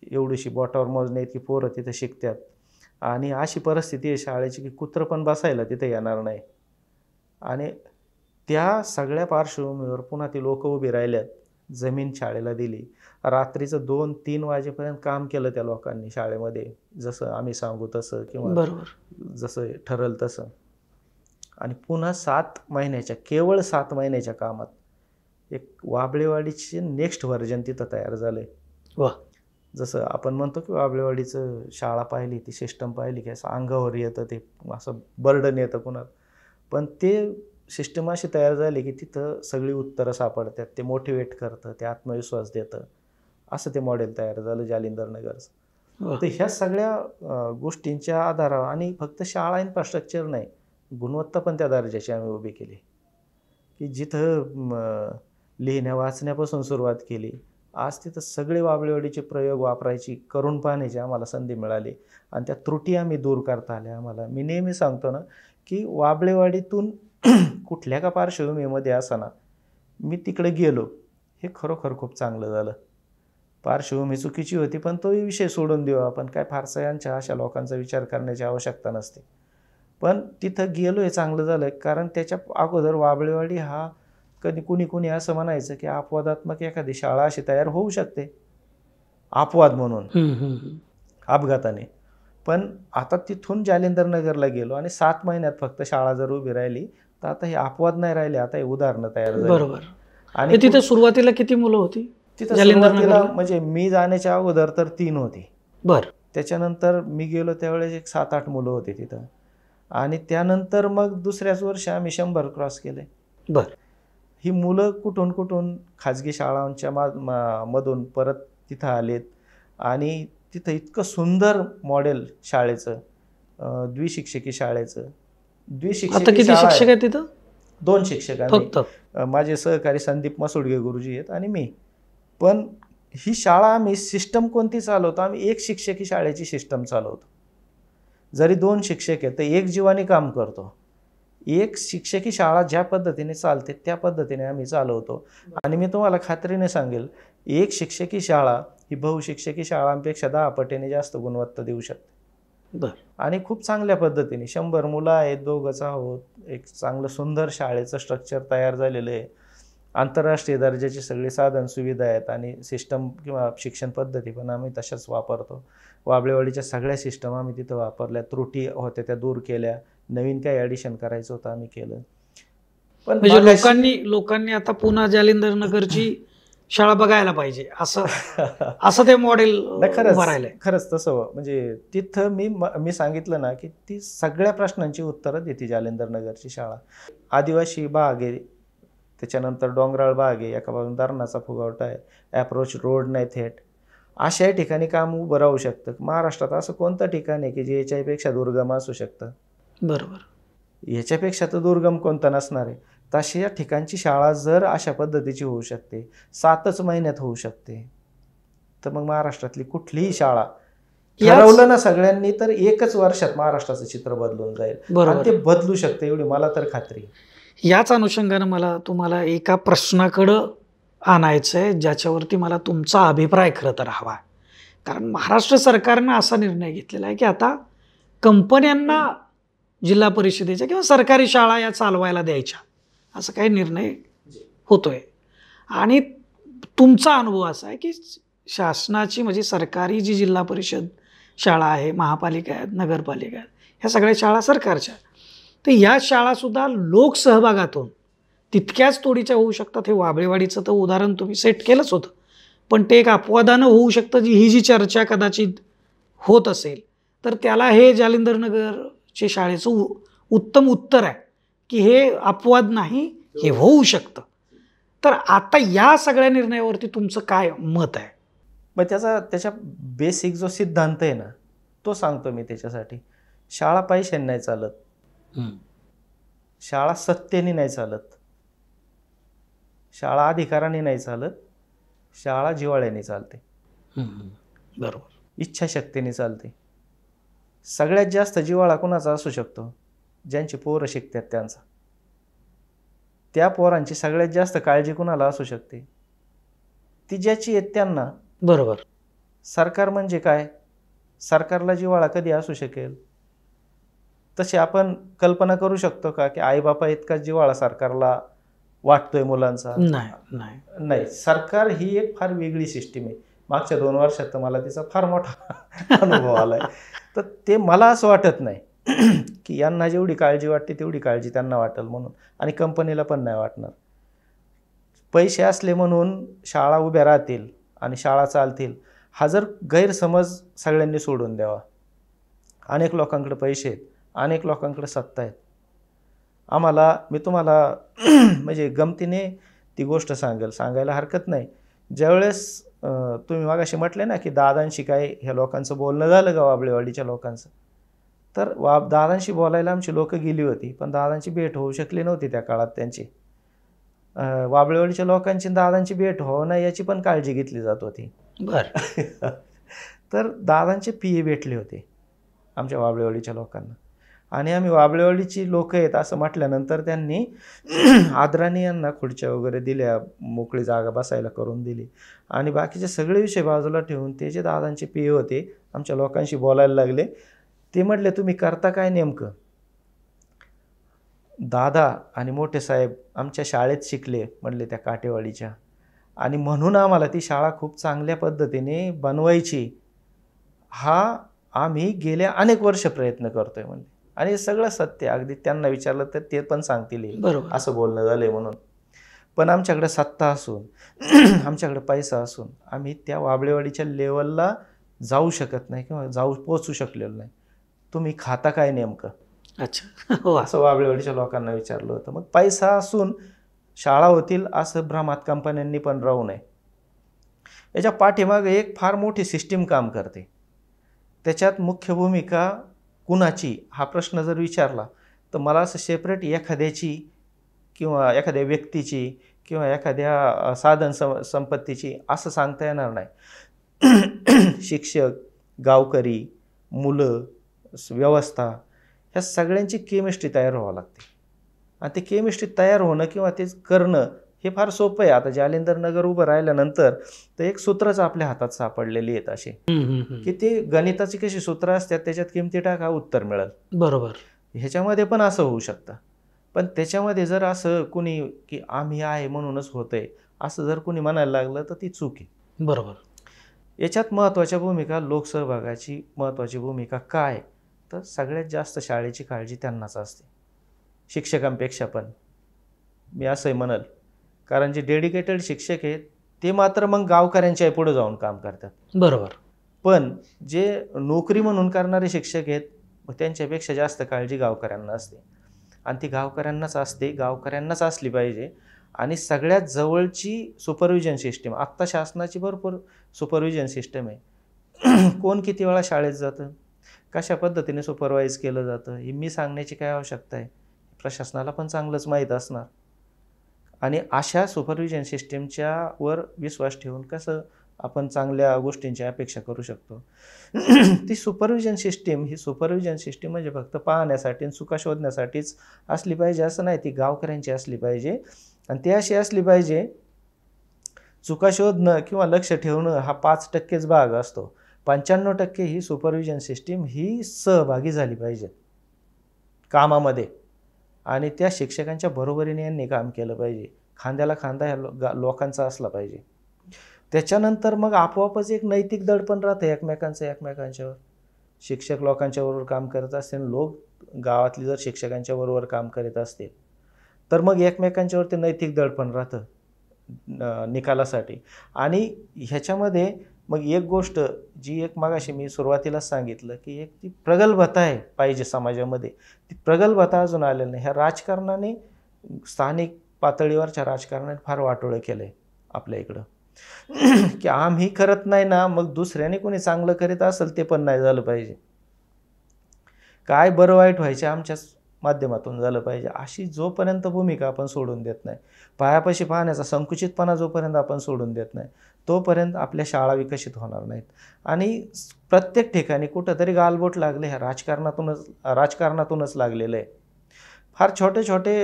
एवढीशी बोटावर मोजण्या इतकी पोरं तिथं शिकतात आणि अशी परिस्थिती आहे शाळेची की कुत्रं पण बसायला तिथं येणार नाही. आणि त्या सगळ्या पार्श्वभूमीवर पुन्हा ती लोक उभी राहिल्यात, जमीन शाळेला दिली. रात्रीचं 2-3 वाजेपर्यंत काम केलं त्या लोकांनी शाळेमध्ये, जसं आम्ही सांगू तसं किंवा बरोबर. जसं ठरल तसं. आणि पुन्हा 7 महिन्याच्या, केवळ 7 महिन्याच्या कामात एक वाबळेवाडीचे नेक्स्ट व्हर्जन तिथं तयार झालंय. वाह. जसं आपण म्हणतो की वाबळेवाडीचं शाळा पाहिली, ती सिस्टम पाहिली की असं अंगावर येतं, ते असं बर्डन येतं कुणाला. पण ते सिस्टम अशी तयार झाली की तिथं सगळी उत्तरं सापडतात, ते मोटिवेट करतं, ते आत्मविश्वास देतं. असं ते मॉडेल तयार झालं जालिंदर नगरचं. तर ह्या सगळ्या गोष्टींच्या आधारावर, आणि फक्त शाळा इन्फ्रास्ट्रक्चर नाही, गुणवत्ता पण त्या दर्जाची आम्ही उभी केली की जिथं लिहिण्या वाचण्यापासून सुरुवात केली. आज तिथं सगळे वाबळेवाडीचे प्रयोग वापरायची, करून पाहण्याची आम्हाला संधी मिळाली आणि त्या त्रुटी आम्ही दूर करता आल्या आम्हाला. मी नेहमी सांगतो ना की वाबळेवाडीतून कुठल्या का पार्श्वभूमीमध्ये असताना मी तिकडे गेलो, हे खरोखर खूप चांगलं झालं. पार्श्वभूमी चुकीची होती पण तोही विषय सोडून देऊ आपण, काय फारसा यांच्या अशा लोकांचा विचार करण्याची आवश्यकता नसते. पण तिथं गेलो हे चांगलं झालं, कारण त्याच्या अगोदर वाबळेवाडी हा कधी कुणी असं म्हणायचं की अपवादात्मक एखादी शाळा अशी तयार होऊ शकते, अपवाद म्हणून, अपघाताने. पण आता तिथून जालिंदर नगरला गेलो आणि 7 महिन्यात फक्त शाळा जर उभी राहिली तर आता हे अपवाद नाही राहिले, आता हे उदाहरणं तयार झाली. बरोबर. आणि तिथे सुरुवातीला किती मुलं होती तिथं सुरुवातीला? म्हणजे मी जाण्याच्या अगोदर तर 3 होती. बरं. त्याच्यानंतर मी गेलो त्यावेळेस एक 7-8 मुलं होती तिथं. आणि त्यानंतर मग दुसऱ्याच वर्षी आम्ही 100 क्रॉस केले. बरं. ही मुलं कुठून खाजगी शाळांच्या मधून परत तिथं आलेत आणि तिथं इतकं सुंदर मॉडेल शाळेचं, द्विशिक्षकी शाळेचं. आता किती शिक्षक आहेत तिथं? 2 शिक्षक फक्त. माझे सहकारी संदीप मसुडगे गुरुजी आहेत आणि मी. पण ही शाळा आम्ही सिस्टम कोणती चालवतो? आम्ही 1 शिक्षकी शाळेची सिस्टम चालवतो. जरी 2 शिक्षक आहेत तर 1 जीवाने काम करतो. 1 शिक्षकी शाळा ज्या पद्धतीने चालते त्या पद्धतीने आम्ही चालवतो. आणि मी तुम्हाला खात्रीने सांगेल, 1 शिक्षकी शाळा ही बहुशिक्षकी शाळांपेक्षा 10 पटीने जास्त गुणवत्ता देऊ शकते. आणि खूप चांगल्या पद्धतीने 100 मुलं आहेत, 2घच आहोत, एक चांगलं सुंदर शाळेचं स्ट्रक्चर तयार झालेलं आहे. आंतरराष्ट्रीय दर्जाची सगळी साधन सुविधा आहेत आणि सिस्टम किंवा शिक्षण पद्धती पण आम्ही तशाच वापरतो. वाबळेवाडीच्या सगळ्या सिस्टम आम्ही तिथं वापरल्या, त्रुटी होत्या त्या दूर केल्या, नवीन काही ॲडिशन करायचं होतं आम्ही केलं. पण म्हणजे लोकांनी आता पुन्हा जालिंदर नगरची शाळा बघायला पाहिजे असं ते मॉडेल खरंच तसं. म्हणजे तिथं मी सांगितलं ना की ती सगळ्या प्रश्नांची उत्तरं देते जालिंदर नगरची शाळा. आदिवासी भाग आहे, त्याच्यानंतर डोंगराळ भाग आहे, एका बाजून धरणाचा फुगवटा आहे, ॲप्रोच रोड नाही थेट, अशा ठिकाणी काम उभं राहू शकतं. महाराष्ट्रात असं कोणतं ठिकाण आहे की जे याच्यापेक्षा दुर्गम असू शकतं? बरोबर. याच्यापेक्षा तर दुर्गम कोणतं नसणार आहे. तशी या ठिकाणची शाळा जर अशा पद्धतीची होऊ शकते, 7च महिन्यात होऊ शकते, तर मग महाराष्ट्रातली कुठलीही शाळा ठरवलं ना सगळ्यांनी तर 1च वर्षात महाराष्ट्राचं चित्र बदलून जाईल. आणि ते बदलू शकते एवढी मला तर खात्री. याच अनुषंगानं मला तुम्हाला एका प्रश्नाकडं आणायचं आहे ज्याच्यावरती मला तुमचा अभिप्राय खरं तर हवा आहे. कारण महाराष्ट्र सरकारनं असा निर्णय घेतलेला आहे की आता कंपन्यांना जिल्हा परिषदेच्या किंवा सरकारी शाळा या चालवायला द्यायच्या, असं काही निर्णय होतोय. आणि तुमचा अनुभव असा आहे की शासनाची म्हणजे सरकारी जी जिल्हा परिषद शाळा आहे, महापालिका आहेत, नगरपालिका आहेत, ह्या सगळ्या शाळा सरकारच्या, तर या शाळासुद्धा लोकसहभागातून तितक्याच तोडीच्या होऊ शकतात. हे वाबळेवाडीचं तर उदाहरण तुम्ही सेट केलंच होतं, पण ते एक अपवादानं होऊ शकतं. ही जी चर्चा कदाचित होत असेल तर त्याला हे जालिंदरनगरचे शाळेचं उत्तम उत्तर आहे की हे अपवाद नाही, हे होऊ शकतं. तर आता या सगळ्या निर्णयावरती तुमचं काय मत आहे? मग त्याच्या बेसिक जो सिद्धांत आहे ना, तो सांगतो मी त्याच्यासाठी. शाळा पैशाने नाही चालत, शाळा सत्तेने नाही चालत, शाळा अधिकाराने नाही चालत, शाळा जिव्हाळ्याने चालते, बरोबर, इच्छाशक्तीने चालते. सगळ्यात जास्त जिव्हाळा कुणाचा असू शकतो? ज्यांची पोरं शिकतात त्यांचा. त्या पोरांची सगळ्यात जास्त काळजी कुणाला असू शकते? ती ज्याची आहेत त्यांना. बरोबर. सरकार म्हणजे काय? सरकारला जिव्हाळा कधी असू शकेल? तशी आपण कल्पना करू शकतो का की आईबापा इतका जिव्हाळा सरकारला वाटतोय मुलांचा? नाही. सरकार ही एक फार वेगळी सिस्टीम आहे. मागच्या 2 वर्षात तर मला तिचा फार मोठा अनुभव आलाय. तर ते मला असं वाटत नाही की यांना जेवढी काळजी वाटते तेवढी काळजी त्यांना वाटेल म्हणून, आणि कंपनीला पण नाही वाटणार. पैसे असले म्हणून शाळा उभ्या राहतील आणि शाळा चालतील, हा जर गैरसमज सगळ्यांनी सोडून द्यावा. अनेक लोकांकडे पैसे आहेत, अनेक लोकांकडे सत्ता आहेत. मी तुम्हाला म्हणजे गमतीने ती गोष्ट सांगायला हरकत नाही. ज्यावेळेस तुम्ही मागाशी म्हटले ना की दादांशी काय ह्या लोकांचं बोलणं झालं का, वाबळेवाडीच्या लोकांचं, तर दादांशी बोलायला आमची लोक गेली होती, पण दादांची भेट होऊ शकली नव्हती त्या काळात त्यांची. वाबळेवाडीच्या लोकांची दादांची भेट हो ना याची पण काळजी घेतली जात होती. बरं. तर दादांचे PA भेटले होते आमच्या वाबळेवाडीच्या लोकांना, आणि आम्ही वाबळेवाडीची लोक आहेत असं म्हटल्यानंतर त्यांनी आदराने यांना खुर्च्या वगैरे दिल्या, मोकळी जागा बसायला करून दिली, आणि बाकीचे सगळे विषय बाजूला ठेवून ते जे दादांचे PA होते आमच्या लोकांशी बोलायला लागले. ते म्हटले तुम्ही करता काय नेमकं? दादा आणि मोठे साहेब आमच्या शाळेत शिकले म्हणले, त्या काटेवाडीच्या, आणि म्हणून आम्हाला ती शाळा खूप चांगल्या पद्धतीने बनवायची हा आम्ही गेल्या अनेक वर्ष प्रयत्न करतोय म्हणले. आणि हे सगळं सत्य, अगदी त्यांना विचारलं तर ते पण सांगतील बरोबर. असं बोलणं झालंय म्हणून. पण आमच्याकडे सत्ता असून आमच्याकडे पैसा असून आम्ही त्या वाबळेवाडीच्या लेवलला जाऊ शकत नाही किंवा पोचू शकलेलो नाही. तुम्ही खाता काय नेमकं? अच्छा. हो. असं वाबळेवाडीच्या लोकांना विचारलं होतं. मग पैसा असून शाळा होतील असं भ्रमात कंपन्यांनी पण राहू नये. याच्या पाठीमागे एक फार मोठी सिस्टीम काम करते. त्याच्यात मुख्य भूमिका कुणाची हा प्रश्न जर विचारला तर मला असं सेपरेट एखाद्याची किंवा एखाद्या व्यक्तीची किंवा एखाद्या साधन संपत्तीची असं सांगता येणार नाही. शिक्षक, गावकरी, मुलं, व्यवस्था, ह्या सगळ्यांची केमिस्ट्री तयार व्हावं लागते. आणि ते केमिस्ट्री तयार होणं किंवा ते करणं हे फार सोपं आहे. आता जालिंदरनगर उभं राहिल्यानंतर तर एक सूत्रच आपल्या हातात सापडलेली आहेत अशी की ते गणिताची कशी सूत्र असतात त्याच्यात किमती टाका उत्तर मिळेल. बरोबर. ह्याच्यामध्ये पण असं होऊ शकतं. पण त्याच्यामध्ये जर असं कुणी की आम्ही आहे म्हणूनच होतंय असं जर कुणी म्हणायला लागलं तर ती चूक आहे. बरोबर. याच्यात महत्त्वाच्या भूमिका लोकसहभागाची महत्त्वाची भूमिका काय, तर सगळ्यात जास्त शाळेची काळजी त्यांनाच असते, शिक्षकांपेक्षा पण मी असंही म्हणल. कारण जे डेडिकेटेड शिक्षक आहेत ते मात्र मग गावकऱ्यांच्या पुढे जाऊन काम करतात. बरोबर. पण जे नोकरी म्हणून करणारे शिक्षक आहेत त्यांच्यापेक्षा जास्त काळजी गावकऱ्यांना असते, आणि ती गावकऱ्यांनाच असली पाहिजे. आणि सगळ्यात जवळची सुपरविजन सिस्टीम, आत्ता शासनाची भरपूर सुपरविजन सिस्टम आहे. कोण किती वेळा शाळेत जातं, कशा पद्धतीने सुपरवाईज केलं जातं हे मी सांगण्याची काय आवश्यकता आहे? प्रशासनाला पण चांगलंच माहीत असणार. आणि अशा सुपरविजन सिस्टीमच्या वर विश्वास ठेवून कसं आपण चांगल्या गोष्टींची अपेक्षा करू शकतो? ती सुपरविजन सिस्टीम म्हणजे फक्त पाहण्यासाठी आणि चुका शोधण्यासाठीच असली पाहिजे असं नाही, ती गावकऱ्यांची असली पाहिजे. आणि ती अशी असली पाहिजे, चुका शोधणं किंवा लक्ष ठेवणं हा 5%च भाग असतो. 95% ही सुपरविजन सिस्टीम ही सहभागी झाली पाहिजे कामामध्ये, आणि त्या शिक्षकांच्या बरोबरीने यांनी काम केलं पाहिजे. खांद्याला खांदा ह्या लोकांचा असला पाहिजे. त्याच्यानंतर मग आपोआपच एक नैतिक दडपण राहतं एकमेकांच्यावर. शिक्षक लोकांच्या बरोबर काम करत असतील, लोक गावातली जर शिक्षकांच्या बरोबर काम करीत असतील तर मग एकमेकांच्यावर ते नैतिक दडपण राहतं. निकालासाठी. आणि ह्याच्यामध्ये मग एक गोष्ट जी एक मगाशी मी सुरुवातीलाच सांगितलं, की एक ती प्रगल्भता आहे पाहिजे समाजामध्ये. ती प्रगल्भता अजून आलेली नाही. ह्या राजकारणाने, स्थानिक पातळीवरच्या राजकारणाने फार वाटोळं केलं आहे आपल्या इकडं. की आम्ही करत नाही ना, मग दुसऱ्याने कोणी चांगलं करीत असेल ते पण नाही झालं पाहिजे. काय बरं वाईट व्हायचे आमच्याच माध्यमातून झालं पाहिजे, अशी जोपर्यंत भूमिका आपण सोडून देत नाही, पायापाशी पाहण्याचा संकुचितपणा जोपर्यंत आपण सोडून देत नाही, तोपर्यंत आपल्या शाळा विकसित होणार नाहीत. आणि प्रत्येक ठिकाणी कुठंतरी गालबोट लागले ह्या राजकारणातूनच लागलेलं आहे. फार छोटे छोटे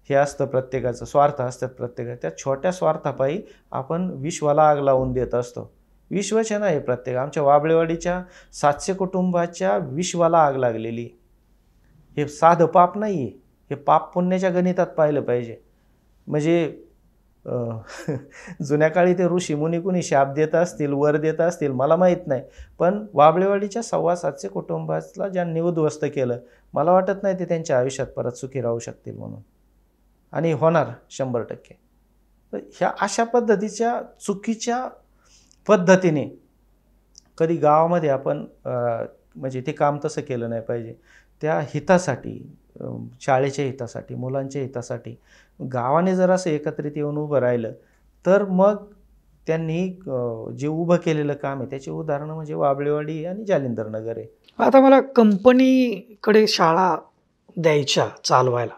हे असतं, प्रत्येकाचं स्वार्थ असतात प्रत्येकाचं. त्या छोट्या स्वार्थापायी आपण विश्वाला आग लावून देत असतो. विश्वाचे नाही, प्रत्येक आमच्या वाबळेवाडीच्या 700 कुटुंबाच्या विश्वाला आग लागलेली. हे साधं पाप नाही आहे, हे पाप पुण्याच्या गणितात पाहिलं पाहिजे. म्हणजे जुन्या काळी ते ऋषीमुनी कुणी शाप देत असतील, वर देत असतील, मला माहीत नाही. पण वाबळेवाडीच्या 750 कुटुंबाला ज्यांनी उद्ध्वस्त केलं, मला वाटत नाही ते त्यांच्या आयुष्यात परत सुखी राहू शकतील म्हणून. आणि होणार 100%. तर ह्या अशा पद्धतीच्या चुकीच्या पद्धतीने कधी गावामध्ये आपण म्हणजे ते काम तसं केलं नाही पाहिजे. त्या हितासाठी, शाळेच्या हितासाठी, मुलांच्या हितासाठी गावाने जर असं एकत्रित येऊन उभं राहिलं, तर मग त्यांनी जे उभं केलेलं काम आहे त्याची उदाहरणं म्हणजे वाबळेवाडी आणि जालिंदर नगर आहे. आता मला कंपनीकडे शाळा द्यायच्या चालवायला,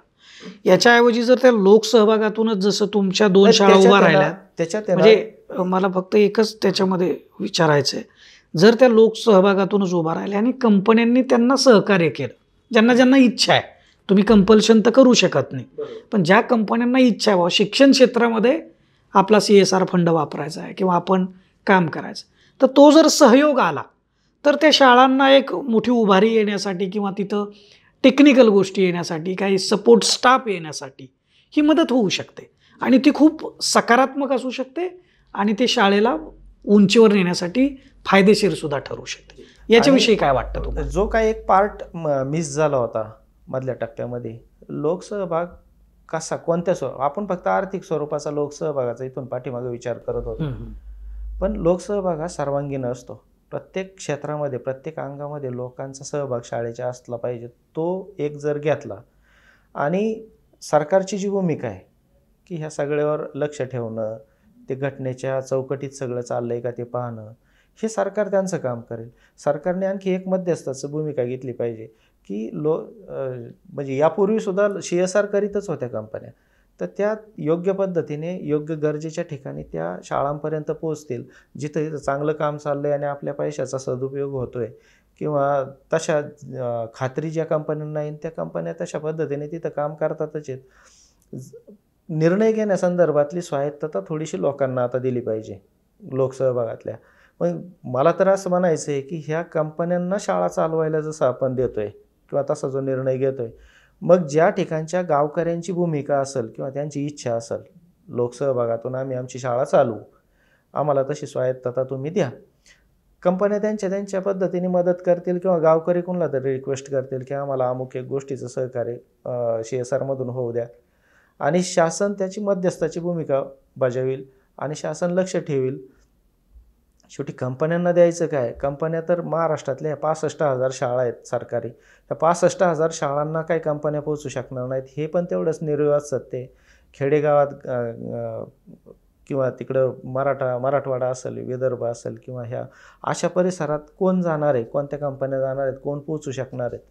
याच्याऐवजी जर त्या लोकसहभागातूनच जसं तुमच्या 2 शाळा उभा राहिल्या, त्याच्यात म्हणजे मला फक्त एकच त्याच्यामध्ये विचारायचं आहे, जर त्या लोकसहभागातूनच उभा राहिल्या आणि कंपन्यांनी त्यांना सहकार्य केलं, ज्यांना ज्यांना इच्छा आहे, तुम्ही कंपल्शन तर करू शकत नाही, पण ज्या कंपन्यांना इच्छा आहे शिक्षण क्षेत्रामध्ये आपला CSR फंड वापरायचा आहे किंवा आपण काम करायचं, तर तो जर सहयोग आला तर त्या शाळांना एक मोठी उभारी येण्यासाठी किंवा तिथं टेक्निकल गोष्टी येण्यासाठी, काही सपोर्ट स्टाफ येण्यासाठी ही मदत होऊ शकते आणि ती खूप सकारात्मक असू शकते आणि ते शाळेला उंचीवर नेण्यासाठी फायदेशीर सुद्धा ठरू शकते. याच्याविषयी काय वाटतं तुम्हाला? जो काही एक पार्ट मिस झाला होता मधल्या टप्प्यामध्ये, लोकसहभाग कसा, कोणत्या आपण फक्त आर्थिक स्वरूपाचा लोकसहभागाचा इथून पाठीमागे विचार करत होतो. पण लोकसहभाग हा सर्वांगीण असतो. प्रत्येक क्षेत्रामध्ये, प्रत्येक अंगामध्ये लोकांचा सहभाग शाळेच्या असला पाहिजे. तो एक जर घेतला आणि सरकारची जी भूमिका आहे की ह्या सगळ्यावर लक्ष ठेवणं, ते घटनेच्या चौकटीत सगळं चाललंय का ते पाहणं, हे सरकार त्यांचं काम करेल. सरकारने आणखी एक मध्यस्थाची भूमिका घेतली पाहिजे की म्हणजे यापूर्वीसुद्धा CSR करीतच होत्या कंपन्या, तर त्या योग्य पद्धतीने योग्य गरजेच्या ठिकाणी त्या शाळांपर्यंत पोहोचतील, जिथं जिथं चांगलं काम चाललं आहे आणि आपल्या पैशाचा सदुपयोग होतो आहे, किंवा तशा खात्री ज्या कंपन्यांना येईल त्या कंपन्या तशा पद्धतीने तिथं काम करतातच आहेत. निर्णय घेण्यासंदर्भातली स्वायत्तता थोडीशी लोकांना आता दिली पाहिजे लोकसहभागातल्या. मग मला तर असं म्हणायचं आहे की ह्या कंपन्यांना शाळा चालवायला जसं आपण देतोय किंवा तसा जो निर्णय घेतोय, मग ज्या ठिकाणच्या गावकऱ्यांची भूमिका असेल किंवा त्यांची इच्छा असेल, लोकसहभागातून आम्ही आमची शाळा चालवू, आम्हाला तशी स्वायत्तता तुम्ही द्या. कंपन्या त्यांच्या पद्धतीने मदत करतील किंवा गावकरी कोणाला तरी रिक्वेस्ट करतील की आम्हाला अमुक एक गोष्टीचं सहकार्य CSRमधून होऊ द्या, आणि शासन त्याची मध्यस्थाची भूमिका बजावेल आणि शासन लक्ष ठेवेल. शेवटी कंपन्यांना द्यायचं काय? कंपन्या तर महाराष्ट्रातल्या 65,000 शाळा आहेत सरकारी, त्या 65,000 शाळांना काही कंपन्या पोहोचू शकणार नाहीत. हे पण तेवढंच निर्विवाद सत्य आहे. खेडेगावात किंवा तिकडं मराठवाडा असेल, विदर्भ असेल किंवा ह्या अशा परिसरात कोण जाणार आहे, कोणत्या कंपन्या जाणार आहेत, कोण पोहोचू शकणार आहेत?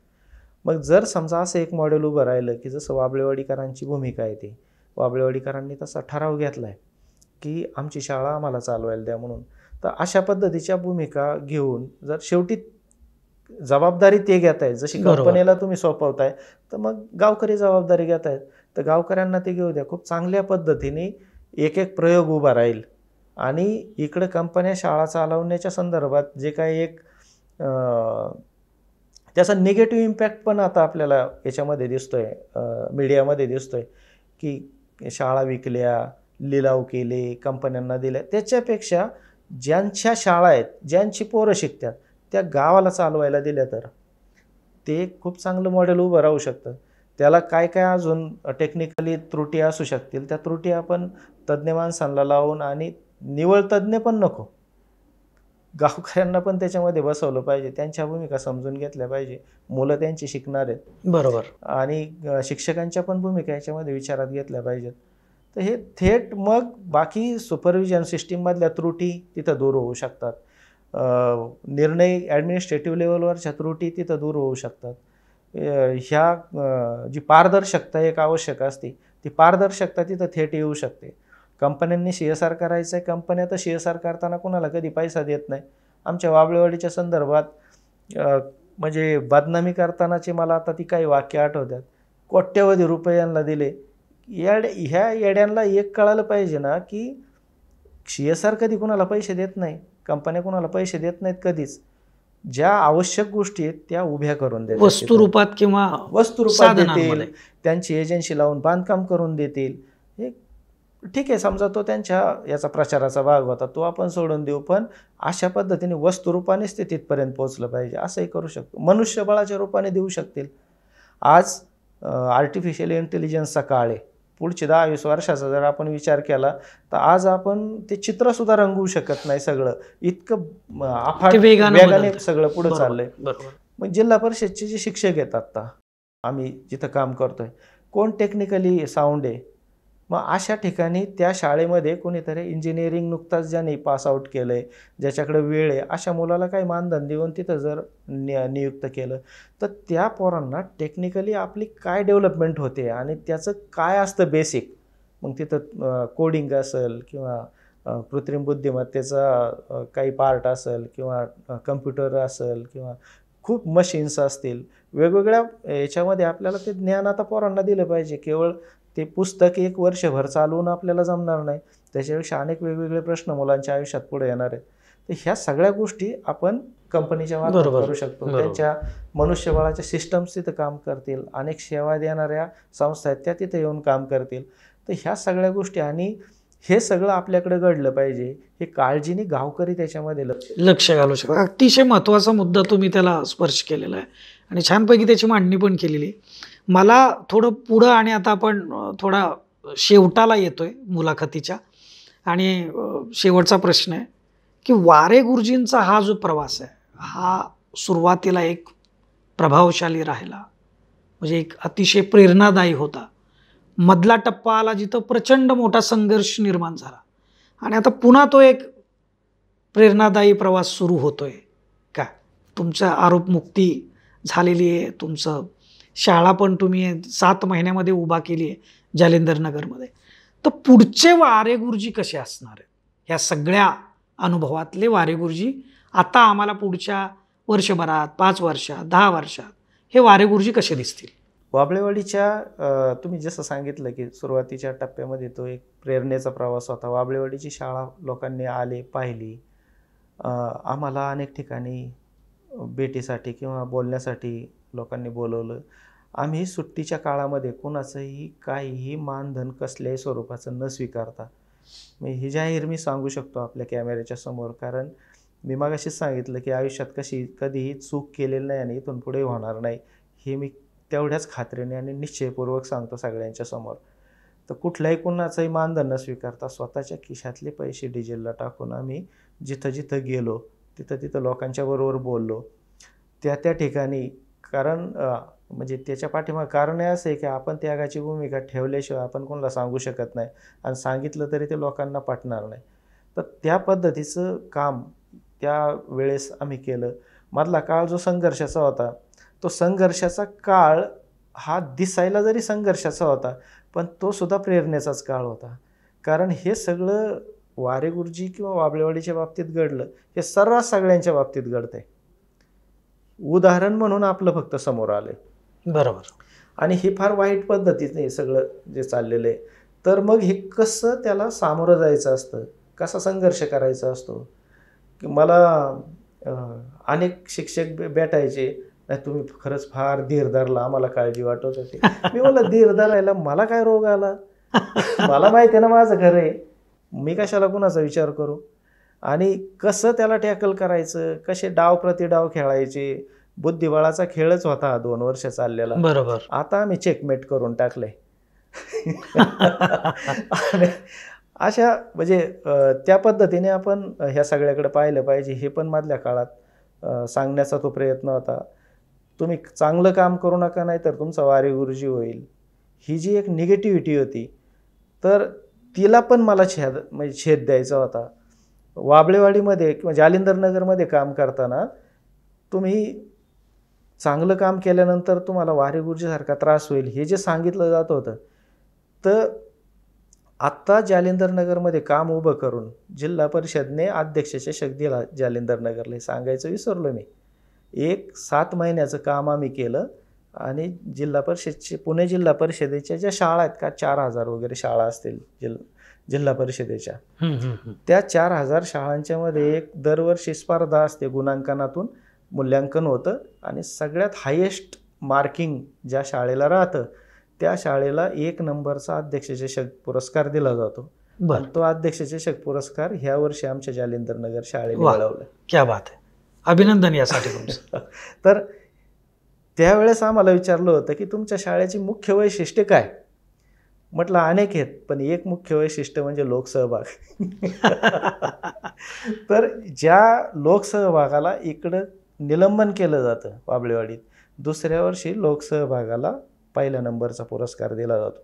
मग जर समजा असं एक मॉडेल उभं राहिलं की जसं वाबळेवाडीकरांची भूमिका आहे, ती वाबळेवाडीकरांनी तसा ठराव घेतला आहे की आमची शाळा आम्हाला चालवायला द्या म्हणून, तर अशा पद्धतीच्या भूमिका घेऊन जर शेवटी जबाबदारी ते घेत आहेत, जशी कंपनीला तुम्ही सोपवताय तर मग गावकरी जबाबदारी घेत आहेत, तर गावकऱ्यांना ते घेऊ द्या. खूप चांगल्या पद्धतीने एक एक प्रयोग उभा राहील आणि इकडं कंपन्या शाळा चालवण्याच्या संदर्भात जे काही एक त्याचा निगेटिव्ह इम्पॅक्ट पण आता आपल्याला याच्यामध्ये दिसतोय, मीडियामध्ये दिसतोय की शाळा विकल्या, लिलाव केले, कंपन्यांना दिल्या. त्याच्यापेक्षा ज्यांच्या शाळा आहेत, ज्यांची पोरं शिकतात, त्या गावाला चालवायला दिल्या तर ते खूप चांगलं मॉडेल उभं राहू शकतं. त्याला काय काय अजून टेक्निकली त्रुटी असू शकतील, त्या त्रुटी आपण तज्ज्ञ माणसांना लावून, आणि निवळ तज्ज्ञ पण नको, गावकऱ्यांना पण त्याच्यामध्ये बसवलं पाहिजे, त्यांच्या भूमिका समजून घेतल्या पाहिजे. मुलं त्यांची शिकणार आहेत, बरोबर. आणि शिक्षकांच्या पण भूमिका याच्यामध्ये विचारात घेतल्या पाहिजेत. तर हे थेट मग बाकी सुपरविजन सिस्टीममधल्या त्रुटी तिथं दूर होऊ शकतात. निर्णय ॲडमिनिस्ट्रेटिव्ह लेवलवरच्या त्रुटी तिथं दूर होऊ शकतात. जी पारदर्शकता एक आवश्यक असते, ती पारदर्शकता तिथं थेट येऊ शकते. कंपन्यांनी CSR करायचं आहे, कंपन्या तर CSR करताना कुणाला कधी पैसा देत नाही. आमच्या वाबळेवाडीच्या संदर्भात म्हणजे बदनामी करतानाचे मला आता ती काही वाक्य आठवतात. कोट्यवधी रुपये यांना दिले. ह्या येड्यांना एक कळालं पाहिजे ना, की CSR कधी कुणाला पैसे देत नाही, कंपन्या कुणाला पैसे देत नाहीत कधीच. ज्या आवश्यक गोष्टी आहेत त्या उभ्या करून देतील, वस्तुरूपात किंवा वस्तुरूपात देतील, त्यांची एजन्सी लावून बांधकाम करून देतील. हे ठीक आहे, समजा तो त्यांच्या याचा प्रचाराचा भाग होता, तो आपण सोडून देऊ, पण अशा पद्धतीने वस्तुरूपानेच ते तिथपर्यंत पोहोचलं पाहिजे. असंही करू शकतो, मनुष्यबळाच्या रूपाने देऊ शकतील. आज आर्टिफिशियल इंटेलिजन्सचा काळ आहे. पुढचे 10-20 वर्षाचा जर आपण विचार केला तर आज आपण ते चित्रसुद्धा रंगवू शकत नाही. सगळं इतकं अफाट वेगाने सगळं पुढं चाललंय. मग जिल्हा परिषदचे जे शिक्षक आहेत, आता आम्ही जिथं काम करतोय, कोण टेक्निकली साऊंड आहे, मग अशा ठिकाणी त्या शाळेमध्ये कोणीतरी इंजिनिअरिंग नुकताच ज्याने पास आऊट केलं आहे, ज्याच्याकडे वेळ आहे, अशा मुलाला काही मानधन देऊन तिथं जर नियुक्त केलं तर त्या पोरांना टेक्निकली आपली काय डेव्हलपमेंट होते आणि त्याचं काय असतं बेसिक. मग तिथं कोडिंग असेल किंवा कृत्रिम बुद्धिमत्तेचा काही पार्ट असेल किंवा कम्प्युटर असेल किंवा खूप मशीन्स असतील, वेगवेगळ्या याच्यामध्ये आपल्याला ते ज्ञान आता पोरांना दिलं पाहिजे. केवळ ते पुस्तक एक वर्षभर चालवून आपल्याला जमणार नाही, त्याच्यापेक्षा अनेक वेगवेगळे प्रश्न मुलांच्या आयुष्यात पुढे येणार आहेत. तर ह्या सगळ्या गोष्टी आपण कंपनीच्या मार्फत करू शकतो. त्यांच्या मनुष्यबळाच्या सिस्टम्स तिथं काम करतील, अनेक सेवा देणाऱ्या संस्था आहेत त्या तिथं येऊन काम करतील. तर ह्या सगळ्या गोष्टी, आणि हे सगळं आपल्याकडे घडलं पाहिजे, हे काळजीने गावकरी त्याच्यामध्ये लक्ष घालू शकतात. अतिशय महत्त्वाचा मुद्दा तुम्ही त्याला स्पर्श केलेला आहे आणि छानपैकी त्याची मांडणी पण केलेली. मला थोडं पुढं, आणि आता आपण थोडा शेवटाला येतोय मुलाखतीच्या, आणि शेवटचा प्रश्न आहे की वारे गुरुजींचा हा जो प्रवास आहे, हा सुरुवातीला एक प्रभावशाली राहिला, म्हणजे एक अतिशय प्रेरणादायी होता. मधला टप्पा आला जिथं प्रचंड मोठा संघर्ष निर्माण झाला, आणि आता पुन्हा तो एक प्रेरणादायी प्रवास सुरू होतोय. का तुमचं आरोपमुक्ती झालेली आहे, तुमचं शाळा पण तुम्ही 7 महिन्यामध्ये उभा केली आहे जालिंदर नगरमध्ये. तर पुढचे वारे गुरुजी कसे असणार आहेत? ह्या सगळ्या अनुभवातले वारे गुरुजी आता आम्हाला पुढच्या वर्षभरात, 5 वर्षात, 10 वर्षात हे वारे गुरुजी कसे दिसतील? वाबळेवाडीच्या तुम्ही जसं सांगितलं की सुरुवातीच्या टप्प्यामध्ये तो एक प्रेरणेचा प्रवास होता. वाबळेवाडीची शाळा लोकांनी आले, पाहिली. आम्हाला अनेक ठिकाणी भेटीसाठी किंवा बोलण्यासाठी लोकांनी बोलवलं. आम्ही सुट्टीच्या काळामध्ये कोणाचंही काहीही मानधन कसल्याही स्वरूपाचं न स्वीकारता, ही जाहीर मी सांगू शकतो आपल्या कॅमेऱ्याच्या समोर, कारण मी मगाशीच सांगितलं की आयुष्यात कधीही चूक केलेली नाही आणि इथून पुढे होणार नाही, हे मी तेवढ्याच खात्रीने आणि निश्चयपूर्वक सांगतो सगळ्यांच्या समोर. तर कुठल्याही कोणाचंही मानधन न स्वीकारता स्वतःच्या खिशातले पैसे डिझेलला टाकून आम्ही जिथं जिथं गेलो तिथं तिथं लोकांच्या बरोबर बोललो. त्या ठिकाणी, कारण म्हणजे त्याच्या पाठीमागं कारण असं आहे की आपण त्यागाची भूमिका ठेवल्याशिवाय आपण कोणाला सांगू शकत नाही, आणि सांगितलं तरी ते लोकांना पटणार नाही. तर त्या पद्धतीचं काम त्या वेळेस आम्ही केलं. मधला काळ जो संघर्षाचा होता, तो संघर्षाचा काळ हा दिसायला जरी संघर्षाचा होता, पण तो सुद्धा प्रेरणेचाच काळ होता. कारण हे सगळं वारे गुरुजी किंवा वाबळेवाडीच्या बाबतीत घडलं, हे सर्रास सगळ्यांच्या बाबतीत घडतंय. उदाहरण म्हणून आपलं फक्त समोर आलंय. बरोबर. आणि हे फार वाईट पद्धतीने सगळं जे चाललेलं आहे. तर मग हे कसं त्याला सामोरं जायचं असतं, कसा संघर्ष करायचा असतो. मला अनेक शिक्षक भेटायचे, नाही तुम्ही खरंच फार धीर धरला, आम्हाला काळजी वाटत होती. मी म्हणलं धीर धरायला मला काय रोग आला, मला माहिती आहे ना माझं खरं आहे, मी कशाला कुणाचा विचार करू. आणि कसं त्याला टॅकल करायचं, कसे डाव प्रतिडाव खेळायचे, बुद्धिबळाचा खेळच होता हा 2 वर्ष चाललेला. बरोबर. आता आम्ही चेकमेट करून टाकले. आणि अशा म्हणजे त्या पद्धतीने आपण ह्या सगळ्याकडे पाहिलं पाहिजे. हे पण मधल्या काळात सांगण्याचा तो प्रयत्न होता. तुम्ही चांगलं काम करू नका, नाही तर तुमचा वारेगुरुजी होईल. ही जी एक निगेटिव्हिटी होती, तर तिला पण मला छेद द्यायचा होता. वाबळेवाडीमध्ये किंवा जालिंदर नगरमध्ये काम करताना तुम्ही चांगलं काम केल्यानंतर तुम्हाला वारेगुरुजीसारखा त्रास होईल हे जे सांगितलं जात होतं, तर आत्ता जालिंदर नगरमध्ये काम उभं करून जिल्हा परिषदने अध्यक्ष चषक दिला जालिंदर नगरला. हे सांगायचं विसरलो मी. 7 महिन्याचं काम आम्ही केलं आणि जिल्हा परिषदची पुणे जिल्हा परिषदेच्या ज्या शाळा आहेत का, 4000 वगैरे शाळा असतील जिल्हा परिषदेच्या, त्या 4000 शाळांच्या मध्ये एक दरवर्षी स्पर्धा असते. गुणांकनातून मूल्यांकन होतं आणि सगळ्यात हायेस्ट मार्किंग ज्या शाळेला राहतं त्या शाळेला 1 नंबरचा अध्यक्ष चषक पुरस्कार दिला जातो. आणि तो अध्यक्ष चषक पुरस्कार ह्या वर्षी आमच्या जालिंदर नगर शाळेने मिळवला. क्या बात आहे, अभिनंदन यासाठी तुमचं. तर त्यावेळेस आम्हाला विचारलं होतं की तुमच्या शाळेची मुख्य वैशिष्ट्य काय. म्हटलं अनेक आहेत, पण एक मुख्य वैशिष्ट्य म्हणजे लोकसहभाग. तर ज्या लोकसहभागाला इकडं निलंबन केलं जातं वाबळेवाडीत, दुसऱ्या वर्षी लोकसहभागाला 1 नंबरचा पुरस्कार दिला जातो.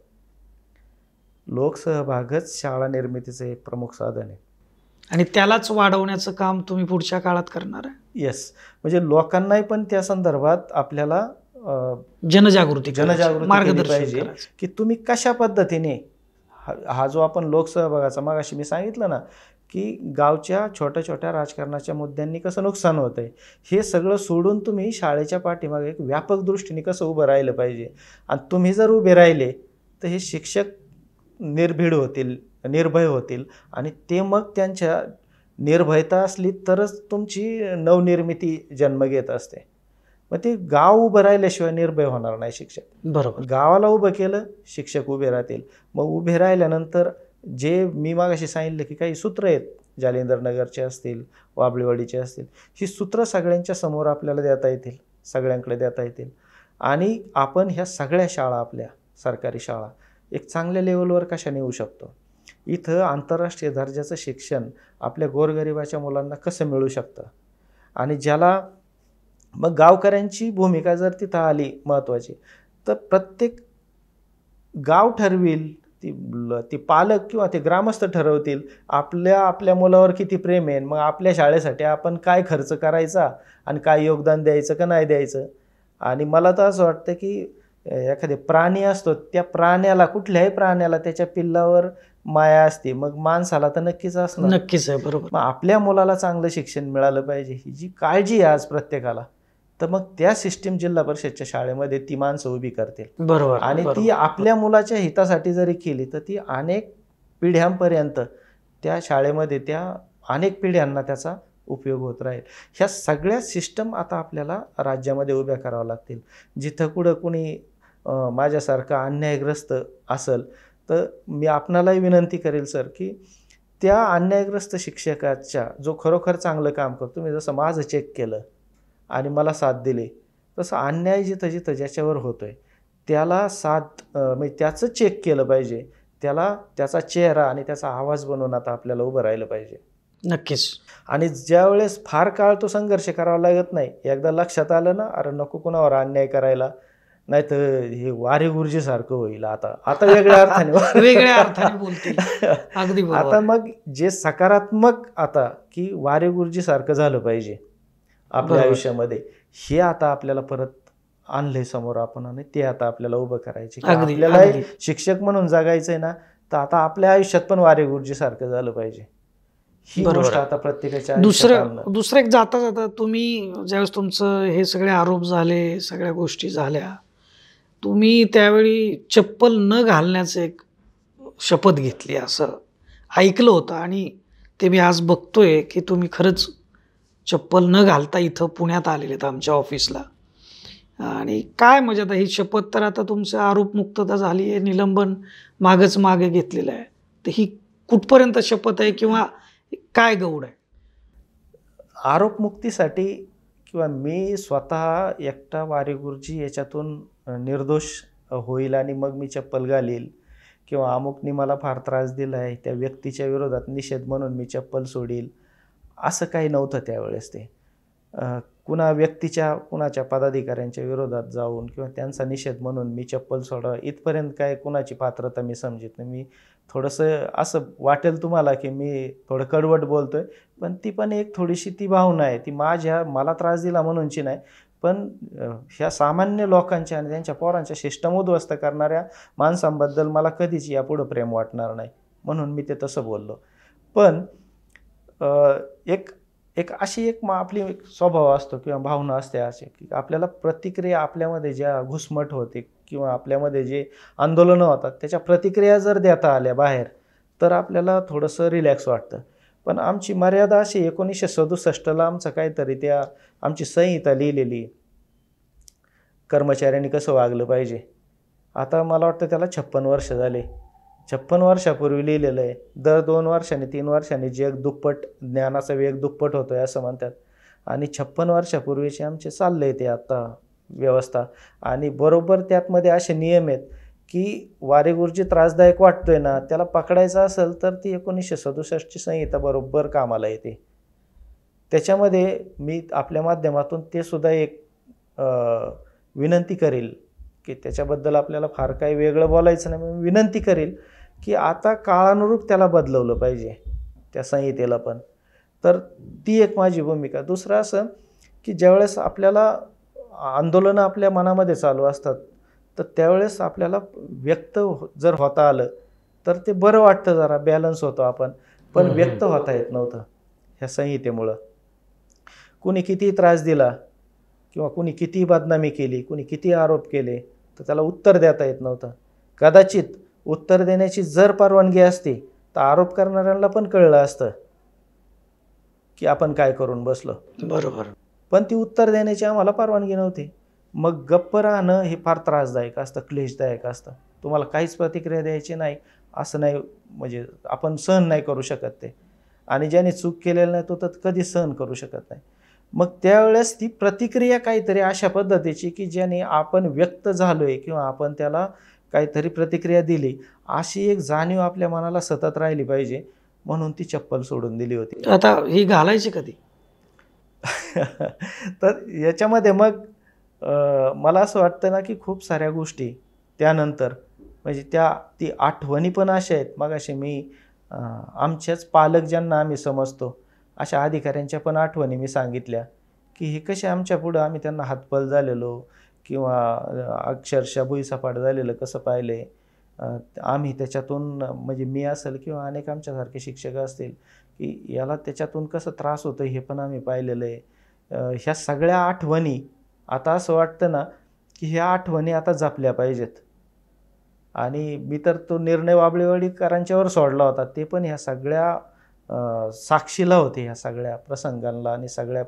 लोकसहभागच शाळा निर्मितीचं एक प्रमुख साधन आहे आणि त्यालाच वाढवण्याचं काम तुम्ही पुढच्या काळात करणार आहे. येस, म्हणजे लोकांनाही पण त्या संदर्भात आपल्याला जनजागृती मार्गदर्शन पाहिजे की तुम्ही कशा पद्धतीने हा जो आपण लोकसहभागाचा मागाशी मी सांगितलं ना की गावच्या छोट्या छोट्या राजकारणाच्या मुद्द्यांनी कसं नुकसान होतंय, हे सगळं सोडून तुम्ही शाळेच्या पाठीमागे एक व्यापक दृष्टीने कसं उभं राहिलं पाहिजे. आणि तुम्ही जर उभे राहिले तर हे शिक्षक निर्भय होतील आणि ते मग त्यांच्या निर्भयता असली तरच तुमची नवनिर्मिती जन्म घेत असते. मग ते गाव उभं राहिल्याशिवाय निर्भय होणार नाही शिक्षक. बरोबर. गावाला उभं केलं शिक्षक उभे राहतील. मग उभे राहिल्यानंतर जे मी मागाशी सांगितलं की काही सूत्र आहेत, जालिंदर नगरचे असतील, वाबळेवाडीचे असतील, ही सूत्र सगळ्यांच्या समोर आपल्याला देता येतील, सगळ्यांकडे देता येतील. आणि आपण ह्या सगळ्या शाळा, आपल्या सरकारी शाळा एक चांगल्या लेवलवर कशा नेऊ शकतो. इथं आंतरराष्ट्रीय दर्जाचं शिक्षण आपल्या गोरगरिबाच्या मुलांना कसं मिळू शकतं. आणि ज्याला मग गावकऱ्यांची भूमिका जर तिथं आली महत्त्वाची, तर प्रत्येक गाव ठरविल, ती पालक किंवा ते ग्रामस्थ ठरवतील आपल्या मुलावर किती प्रेम आहे, मग आपल्या शाळेसाठी आपण काय खर्च करायचा आणि काय योगदान द्यायचं का नाही द्यायचं. आणि मला तर असं वाटतं की एखादे प्राणी असतो, त्या प्राण्याला, कुठल्याही प्राण्याला त्याच्या पिल्लावर माया असते, मग माणसाला तर नक्कीच असणार. नक्कीच आहे, बरोबर. मग आपल्या मुलाला चांगलं शिक्षण मिळालं पाहिजे, ही जी काळजी आहे आज प्रत्येकाला, तर मग त्या सिस्टीम जिल्हा परिषदच्या शाळेमध्ये ती माणसं उभी करतील. बरोबर. आणि ती आपल्या मुलाच्या हितासाठी जरी केली तर ती अनेक पिढ्यांपर्यंत त्या शाळेमध्ये, त्या अनेक पिढ्यांना त्याचा उपयोग होत राहील. ह्या सगळ्या सिस्टम आता आपल्याला राज्यामध्ये उभ्या कराव्या लागतील. जिथं कुठं कुणी माझ्यासारखा अन्यायग्रस्त असेल तर मी आपणालाही विनंती करेल सर की त्या अन्यायग्रस्त शिक्षकाच्या जो खरोखर चांगलं काम करतो, तुम्ही जसं माझं चेक केलं आणि मला साथ दिली, तसं अन्याय जिथं जिथं ज्याच्यावर होतोय त्याला साथ म्हणजे त्याचं चेक केलं पाहिजे, त्याला त्याचा चेहरा आणि त्याचा आवाज बनवून आता आपल्याला उभं राहिलं पाहिजे. नक्कीच. आणि ज्यावेळेस फार काळ तो संघर्ष करावा लागत नाही, एकदा लक्षात आलं ना, अरे नको कुणावर अन्याय करायला, नाही तर हे वारेगुरुजी सारखं होईल. आता वेगळ्या अर्थाने बोलतील. अगदी बरोबर. आता मग जे सकारात्मक, आता की वारेगुरुजी सारखं झालं पाहिजे आपल्या आयुष्यामध्ये, हे आता आपल्याला परत आणलंय समोर आपण, आणि ते आता आपल्याला उभं करायचे. आपल्याला शिक्षक म्हणून जगायचंय ना, तर आता आपल्या आयुष्यात पण वारेगुरुजी सारखं झालं पाहिजे. ही गोष्ट आता प्रत्येकाच्या दुसरं एक जाता जाता तुम्ही ज्यावेळेस तुमचं हे सगळे आरोप झाले, सगळ्या गोष्टी झाल्या, तुम्ही त्यावेळी चप्पल न घालण्याचं एक शपथ घेतली असं ऐकलं होतं. आणि ते मी आज बघतोय की तुम्ही खरंच चप्पल न घालता इथं पुण्यात आलेले आहेत आमच्या ऑफिसला. आणि काय म्हणजे आता ही शपथ तर आता तुमचं आरोपमुक्तता झाली आहे, निलंबन मागे घेतलेलं आहे, तर ही कुठपर्यंत शपथ आहे किंवा काय गौड आहे? आरोपमुक्तीसाठी किंवा मी स्वतः एकटा वारे गुरुजी याच्यातून निर्दोष होईल आणि मग मी चप्पल घालील, किंवा अमुकनी मला फार त्रास दिला आहे त्या व्यक्तीच्या विरोधात निषेध म्हणून मी चप्पल सोडील, असं काही नव्हतं त्यावेळेस. ते कुणाच्या पदाधिकाऱ्यांच्या विरोधात जाऊन किंवा त्यांचा निषेध म्हणून मी चप्पल सोडा इथपर्यंत काय कुणाची पात्रता मी समजित नाही. मी थोडंसं असं वाटेल तुम्हाला की मी थोडं कडवट बोलतोय, पण ती पण एक थोडीशी ती भावना आहे, ती मला त्रास दिला म्हणूनची नाही, पण ह्या सामान्य लोकांच्या आणि त्यांच्या पोरांच्या शिष्टम उद्ध्वस्त करणाऱ्या माणसांबद्दल मला कधीच यापुढं प्रेम वाटणार नाही, म्हणून मी ते तसं बोललो. पण एक अशी आपली एक स्वभाव असतो किंवा भावना असते अशी की आपल्याला प्रतिक्रिया, आपल्यामध्ये ज्या घुसमट होते किंवा आपल्यामध्ये जे आंदोलनं होतात त्याच्या प्रतिक्रिया जर देता आल्या बाहेर तर आपल्याला थोडंसं रिलॅक्स वाटतं. पण आमची मर्यादा अशी 1967ला आमचं काहीतरी आमची संहिता लिहिलेली, कर्मचाऱ्यांनी कसं वागलं पाहिजे. आता मला वाटतं त्याला 56 वर्ष झाले. 56 वर्षापूर्वी लिहिलेलं आहे. दर 2 वर्षांनी 3 वर्षांनी जग दुप्पट, ज्ञानाचा वेग दुप्पट होतोय असं म्हणतात, आणि 56 वर्षापूर्वीचे आमचे चाललंय ते आता व्यवस्था. आणि बरोबर त्यातमध्ये असे नियम आहेत की वारे गुरुजी त्रासदायक वाटतोय ना, त्याला पकडायचं असेल तर ती 1967ची संहिता बरोबर कामाला येते. त्याच्यामध्ये मी आपल्या माध्यमातून ते सुद्धा एक विनंती करेल की त्याच्याबद्दल आपल्याला फार काही वेगळं बोलायचं नाही, मी विनंती करेल की आता काळानुरूप त्याला बदलवलं पाहिजे त्या संहितेला पण. तर ती एक माझी भूमिका. दुसरं असं की ज्यावेळेस आपल्याला आंदोलनं आपल्या मनामध्ये चालू असतात तर त्यावेळेस आपल्याला व्यक्त जर होता आलं तर ते बरं वाटतं, जरा बॅलन्स होतो आपण. पण व्यक्त होता येत नव्हतं ह्या संहितेमुळं. कुणी किती त्रास दिला किंवा कुणी किती बदनामी केली, कुणी किती आरोप केले, तर त्याला उत्तर देता येत नव्हतं. कदाचित उत्तर देण्याची जर परवानगी असती तर आरोप करणाऱ्यांना पण कळलं असतं की आपण काय करून बसलो. बरोबर. पण ती उत्तर देण्याची आम्हाला परवानगी नव्हती. मग गप्प राहणं हे फार त्रासदायक असतं, क्लेशदायक असतं. तुम्हाला काहीच प्रतिक्रिया द्यायची नाही असं नाही, म्हणजे आपण सहन नाही करू शकत ते, आणि ज्याने चूक केलेलं नाही तो तर कधी सहन करू शकत नाही. मग त्यावेळेस ती प्रतिक्रिया काहीतरी अशा पद्धतीची की ज्याने आपण व्यक्त झालोय किंवा आपण त्याला काहीतरी प्रतिक्रिया दिली, अशी एक जाणीव आपल्या मनाला सतत राहिली पाहिजे, म्हणून ती चप्पल सोडून दिली होती. आता ही घालायची कधी? तर याच्यामध्ये मग मला असं वाटतं ना की खूप साऱ्या गोष्टी त्यानंतर, म्हणजे ती आठवणी पण अशा आहेत. मग असे मी आमच्याच पालक ज्यांना आम्ही समजतो अशा अधिकाऱ्यांच्या पण आठवणी मी सांगितल्या की हे कसे आमच्या पुढं आम्ही त्यांना हातपल झालेलो किंवा अक्षरशः भुईसपाट झालेलं कसं पाहिले आम्ही त्याच्यातून, म्हणजे मी असेल किंवा अनेक आमच्यासारखे शिक्षक असतील की याला त्याच्यातून कसं त्रास होतो हे पण आम्ही पाहिलेलं आहे. ह्या सगळ्या आठवणी आता असं वाटतं ना की ह्या आठवणी आता जपल्या पाहिजेत. आणि मी तर तो निर्णय वाबळेवाडीकरांच्यावर सोडला होता, ते पण ह्या सगळ्या साक्षीला होते, ह्या सगळ्या प्रसंगांना आणि सगळ्या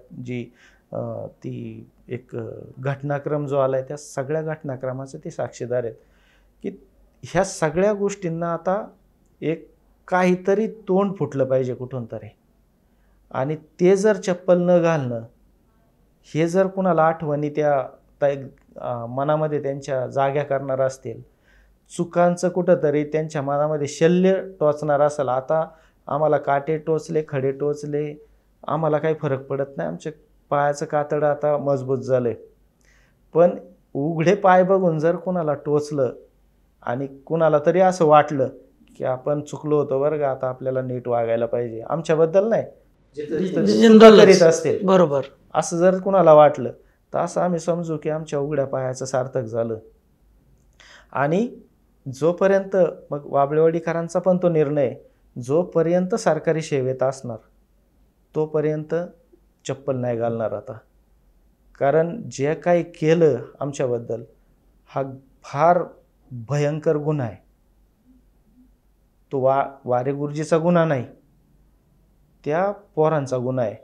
ती एक घटनाक्रम जो आला आहे त्या सगळ्या घटनाक्रमाचे ते साक्षीदार आहेत की ह्या सगळ्या गोष्टींना आता एक काहीतरी तोंड फुटलं पाहिजे कुठून तरी. आणि ते जर चप्पल न घालणं हे जर कुणाला आठवणी मनामध्ये त्यांच्या जाग्या करणार असतील, चुकांचं कुठंतरी त्यांच्या मनामध्ये शल्य टोचणार असेल, आता आम्हाला काटे टोचले, खडे टोचले, आम्हाला काही फरक पडत नाही, आमच्या पायाचं कातडं आता मजबूत झालं आहे, पण उघडे पाय बघून जर कुणाला टोचलं आणि कुणाला तरी असं वाटलं की आपण चुकलो होतो बरं का, आता आपल्याला नीट वागायला पाहिजे, आमच्याबद्दल नाही करीत असतील, बरोबर, असं जर कुणाला वाटलं तर असं आम्ही समजू की आमच्या उघड्या पायाचं सार्थक झालं. आणि जोपर्यंत मग वाबळेवाडीकरांचा पण तो निर्णय, जोपर्यंत सरकारी सेवेत असणार तोपर्यंत चप्पल नाही घालणार आता. कारण जे काही केलं आमच्याबद्दल हा फार भयंकर गुन्हा आहे. तो वारे गुरुजीचा गुन्हा नाही, त्या पोरांचा गुन्हा आहे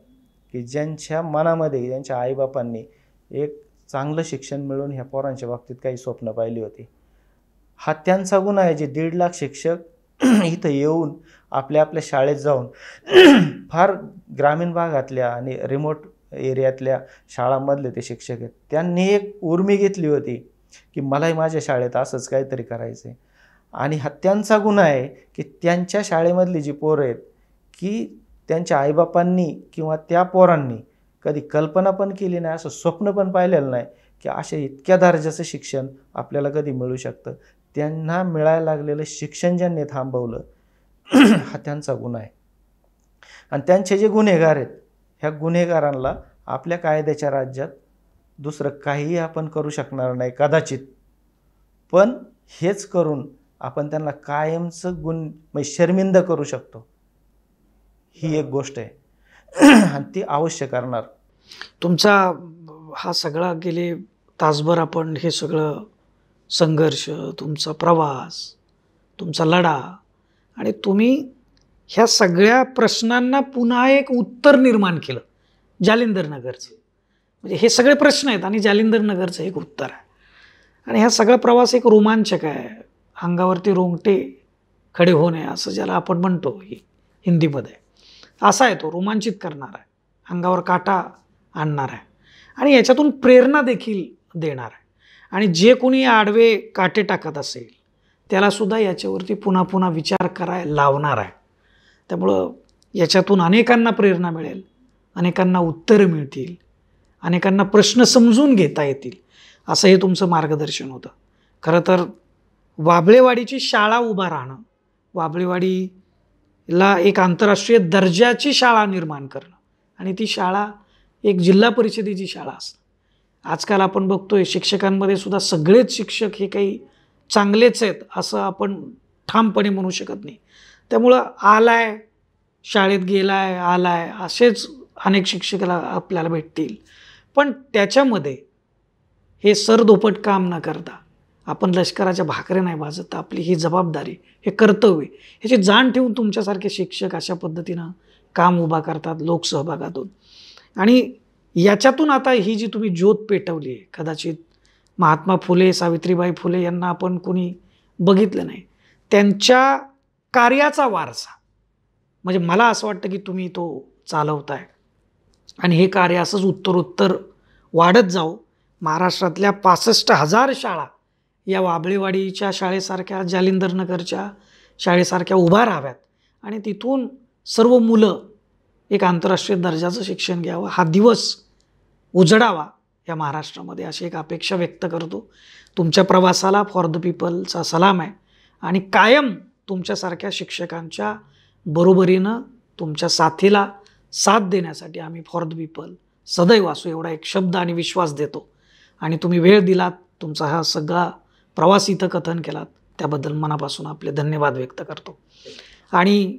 की ज्यांच्या मनामध्ये ज्यांच्या आईबापांनी एक चांगलं शिक्षण मिळून ह्या पोरांच्या बाबतीत काही स्वप्न पाहिली होती. हा त्यांचा गुन्हा आहे जे 1.5 लाख शिक्षक इथं येऊन आपल्या शाळेत जाऊन फार ग्रामीण भागातल्या आणि रिमोट एरियातल्या शाळांमधले ते शिक्षक आहेत, त्यांनी एक उर्मी घेतली होती की मलाही माझ्या शाळेत असंच काहीतरी करायचं आहे. आणि हा त्यांचा गुन्हा आहे की त्यांच्या शाळेमधली जी पोरं आहेत की त्यांच्या आईबापांनी किंवा त्या पोरांनी कधी कल्पना पण केली नाही, असं स्वप्न पण पाहिलेलं नाही की असे इतक्या दर्जाचं शिक्षण आपल्याला कधी मिळू शकतं. त्यांना मिळायला लागलेलं शिक्षण ज्यांनी थांबवलं हा त्यांचा गुन्हा आहे. आणि त्यांचे जे गुन्हेगार आहेत, ह्या गुन्हेगारांना आपल्या कायद्याच्या राज्यात दुसरं काहीही आपण करू शकणार नाही कदाचित, पण हेच करून आपण त्यांना कायमचं म्हणजे शर्मिंद करू शकतो. ही एक गोष्ट आहे आणि ती अवश्य करणार. तुमचा हा सगळा गेले तासभर आपण हे सगळं संघर्ष, तुमचा प्रवास, तुमचा लढा, आणि तुम्ही ह्या सगळ्या प्रश्नांना पुन्हा एक उत्तर निर्माण केलं जालिंदर नगरचं. म्हणजे हे सगळे प्रश्न आहेत आणि जालिंदर नगरचं एक उत्तर आहे. आणि हा सगळा प्रवास एक रोमांचक आहे, अंगावरती रोंगटे खडे होणे असं ज्याला आपण म्हणतो हिंदीमध्ये, असा आहे तो. रोमांचित करणार आहे, अंगावर काटा आणणार आहे आणि याच्यातून प्रेरणा देखील देणार आहे. आणि जे कोणी आडवे काटे टाकत असेल त्यालासुद्धा याच्यावरती पुन्हा पुन्हा विचार करायला लावणार आहे. त्यामुळं याच्यातून अनेकांना प्रेरणा मिळेल, अनेकांना उत्तरं मिळतील, अनेकांना प्रश्न समजून घेता येतील, असं हे तुमचं मार्गदर्शन होतं. खरं तर वाबळेवाडीची शाळा उभा राहणं, वाबळेवाडीला एक आंतरराष्ट्रीय दर्जाची शाळा निर्माण करणं आणि ती शाळा एक जिल्हा परिषदेची शाळा असणं. आजकाल आपण बघतोय शिक्षकांमध्ये सुद्धा सगळेच शिक्षक हे काही चांगलेच आहेत असं आपण ठामपणे म्हणू शकत नाही. त्यामुळं आलाय, शाळेत गेलाय, आलाय असेच अनेक शिक्षकाला आपल्याला भेटतील, पण त्याच्यामध्ये हे सरदोपट काम न करता आपण लष्कराच्या भाकऱ्या नाही भाजत. आपली ही जबाबदारी, हे कर्तव्य, ह्याची जाण ठेवून तुमच्यासारखे शिक्षक अशा पद्धतीनं काम उभा करतात लोकसहभागातून. आणि याच्यातून आता ही जी तुम्ही ज्योत पेटवली आहे, कदाचित महात्मा फुले, सावित्रीबाई फुले यांना आपण कोणी बघितलं नाही, त्यांच्या कार्याचा वारसा म्हणजे मला असं वाटतं की तुम्ही तो चालवताय आणि हे कार्य असंच उत्तरोत्तर वाढत जाऊ. महाराष्ट्रातल्या 65,000 शाळा या वाबळेवाडीच्या शाळेसारख्या, जालिंदर नगरच्या शाळेसारख्या उभा राहाव्यात आणि तिथून सर्व मुलं एक आंतरराष्ट्रीय दर्जाचं शिक्षण घ्यावं, हा दिवस उजडावा या महाराष्ट्रामध्ये, अशी एक अपेक्षा व्यक्त करतो. तुमच्या प्रवासाला फॉर द पीपलचा सलाम आहे आणि कायम तुमच्यासारख्या शिक्षकांच्या बरोबरीनं तुमच्या साथीला साथ देण्यासाठी आम्ही फॉर द पीपल सदैव असू एवढा एक शब्द आणि विश्वास देतो. आणि तुम्ही वेळ दिलात, तुमचा हा सगळा प्रवास इथं कथन केलात, त्याबद्दल मनापासून आपले धन्यवाद व्यक्त करतो. आणि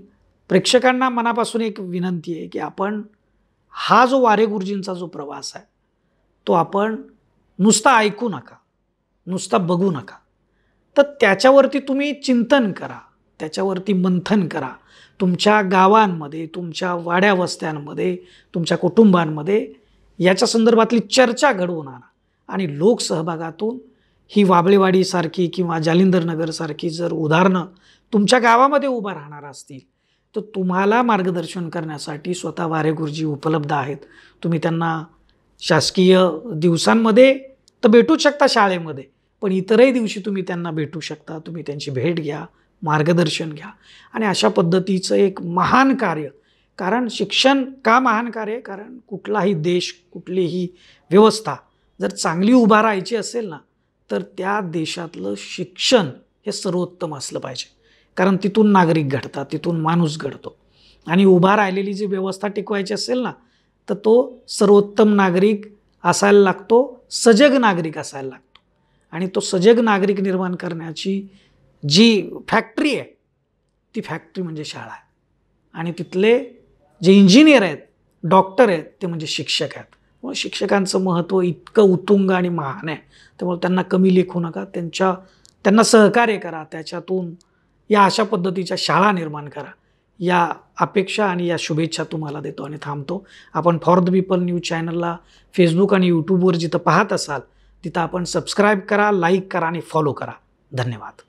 प्रेक्षकांना मनापासून एक विनंती आहे की आपण हा जो वारे गुरुजींचा जो प्रवास आहे तो आपण नुसता ऐकू नका, नुसता बघू नका, तर त्याच्यावरती तुम्ही चिंतन करा, त्याच्यावरती मंथन करा. तुमच्या गावांमध्ये, तुमच्या वाड्या वस्त्यांमध्ये, तुमच्या कुटुंबांमध्ये याच्या संदर्भातली चर्चा घडवून आणा आणि लोकसहभागातून ही वाबळेवाडीसारखी किंवा जालिंदर नगरसारखी जर उदाहरणं तुमच्या गावामध्ये उभा राहणार असतील तर तुम्हाला मार्गदर्शन करण्यासाठी स्वतः वारे गुरुजी उपलब्ध आहेत. तुम्ही त्यांना शासकीय दिवसांमध्ये तर भेटूच शकता शाळेमध्ये, पण इतरही दिवशी तुम्ही त्यांना भेटू शकता. तुम्ही त्यांची भेट घ्या, मार्गदर्शन घ्या आणि अशा पद्धतीचं एक महान कार्य. कारण शिक्षण का महान कार्य? कारण कुठलाही देश, कुठलीही व्यवस्था जर चांगली उभा राहायची असेल ना तर त्या देशातलं शिक्षण हे सर्वोत्तम असलं पाहिजे. कारण तिथून नागरिक घडतात, तिथून माणूस घडतो. आणि उभा राहिलेली जी व्यवस्था टिकवायची असेल ना तर तो सर्वोत्तम नागरिक असायला लागतो, सजग नागरिक असायला लागतो. आणि तो सजग नागरिक निर्माण करण्याची जी फॅक्टरी आहे ती फॅक्टरी म्हणजे शाळा आहे. आणि तिथले जे इंजिनियर आहेत, डॉक्टर आहेत, ते म्हणजे शिक्षक आहेत. मग शिक्षकांचं महत्त्व इतकं उत्तुंग आणि महान आहे, त्यामुळे त्यांना कमी लेखू नका, त्यांना सहकार्य करा, त्याच्यातून या अशा पद्धतीच्या शाळा निर्माण करा, या अपेक्षा आणि या शुभेच्छा तुम्हाला देतो आणि थांबतो. आपण फॉर द पीपल न्यूज चॅनलला फेसबुक आणि यूट्यूबवर जिथं पाहत असाल तिथं आपण सबस्क्राईब करा, लाईक करा आणि फॉलो करा. धन्यवाद.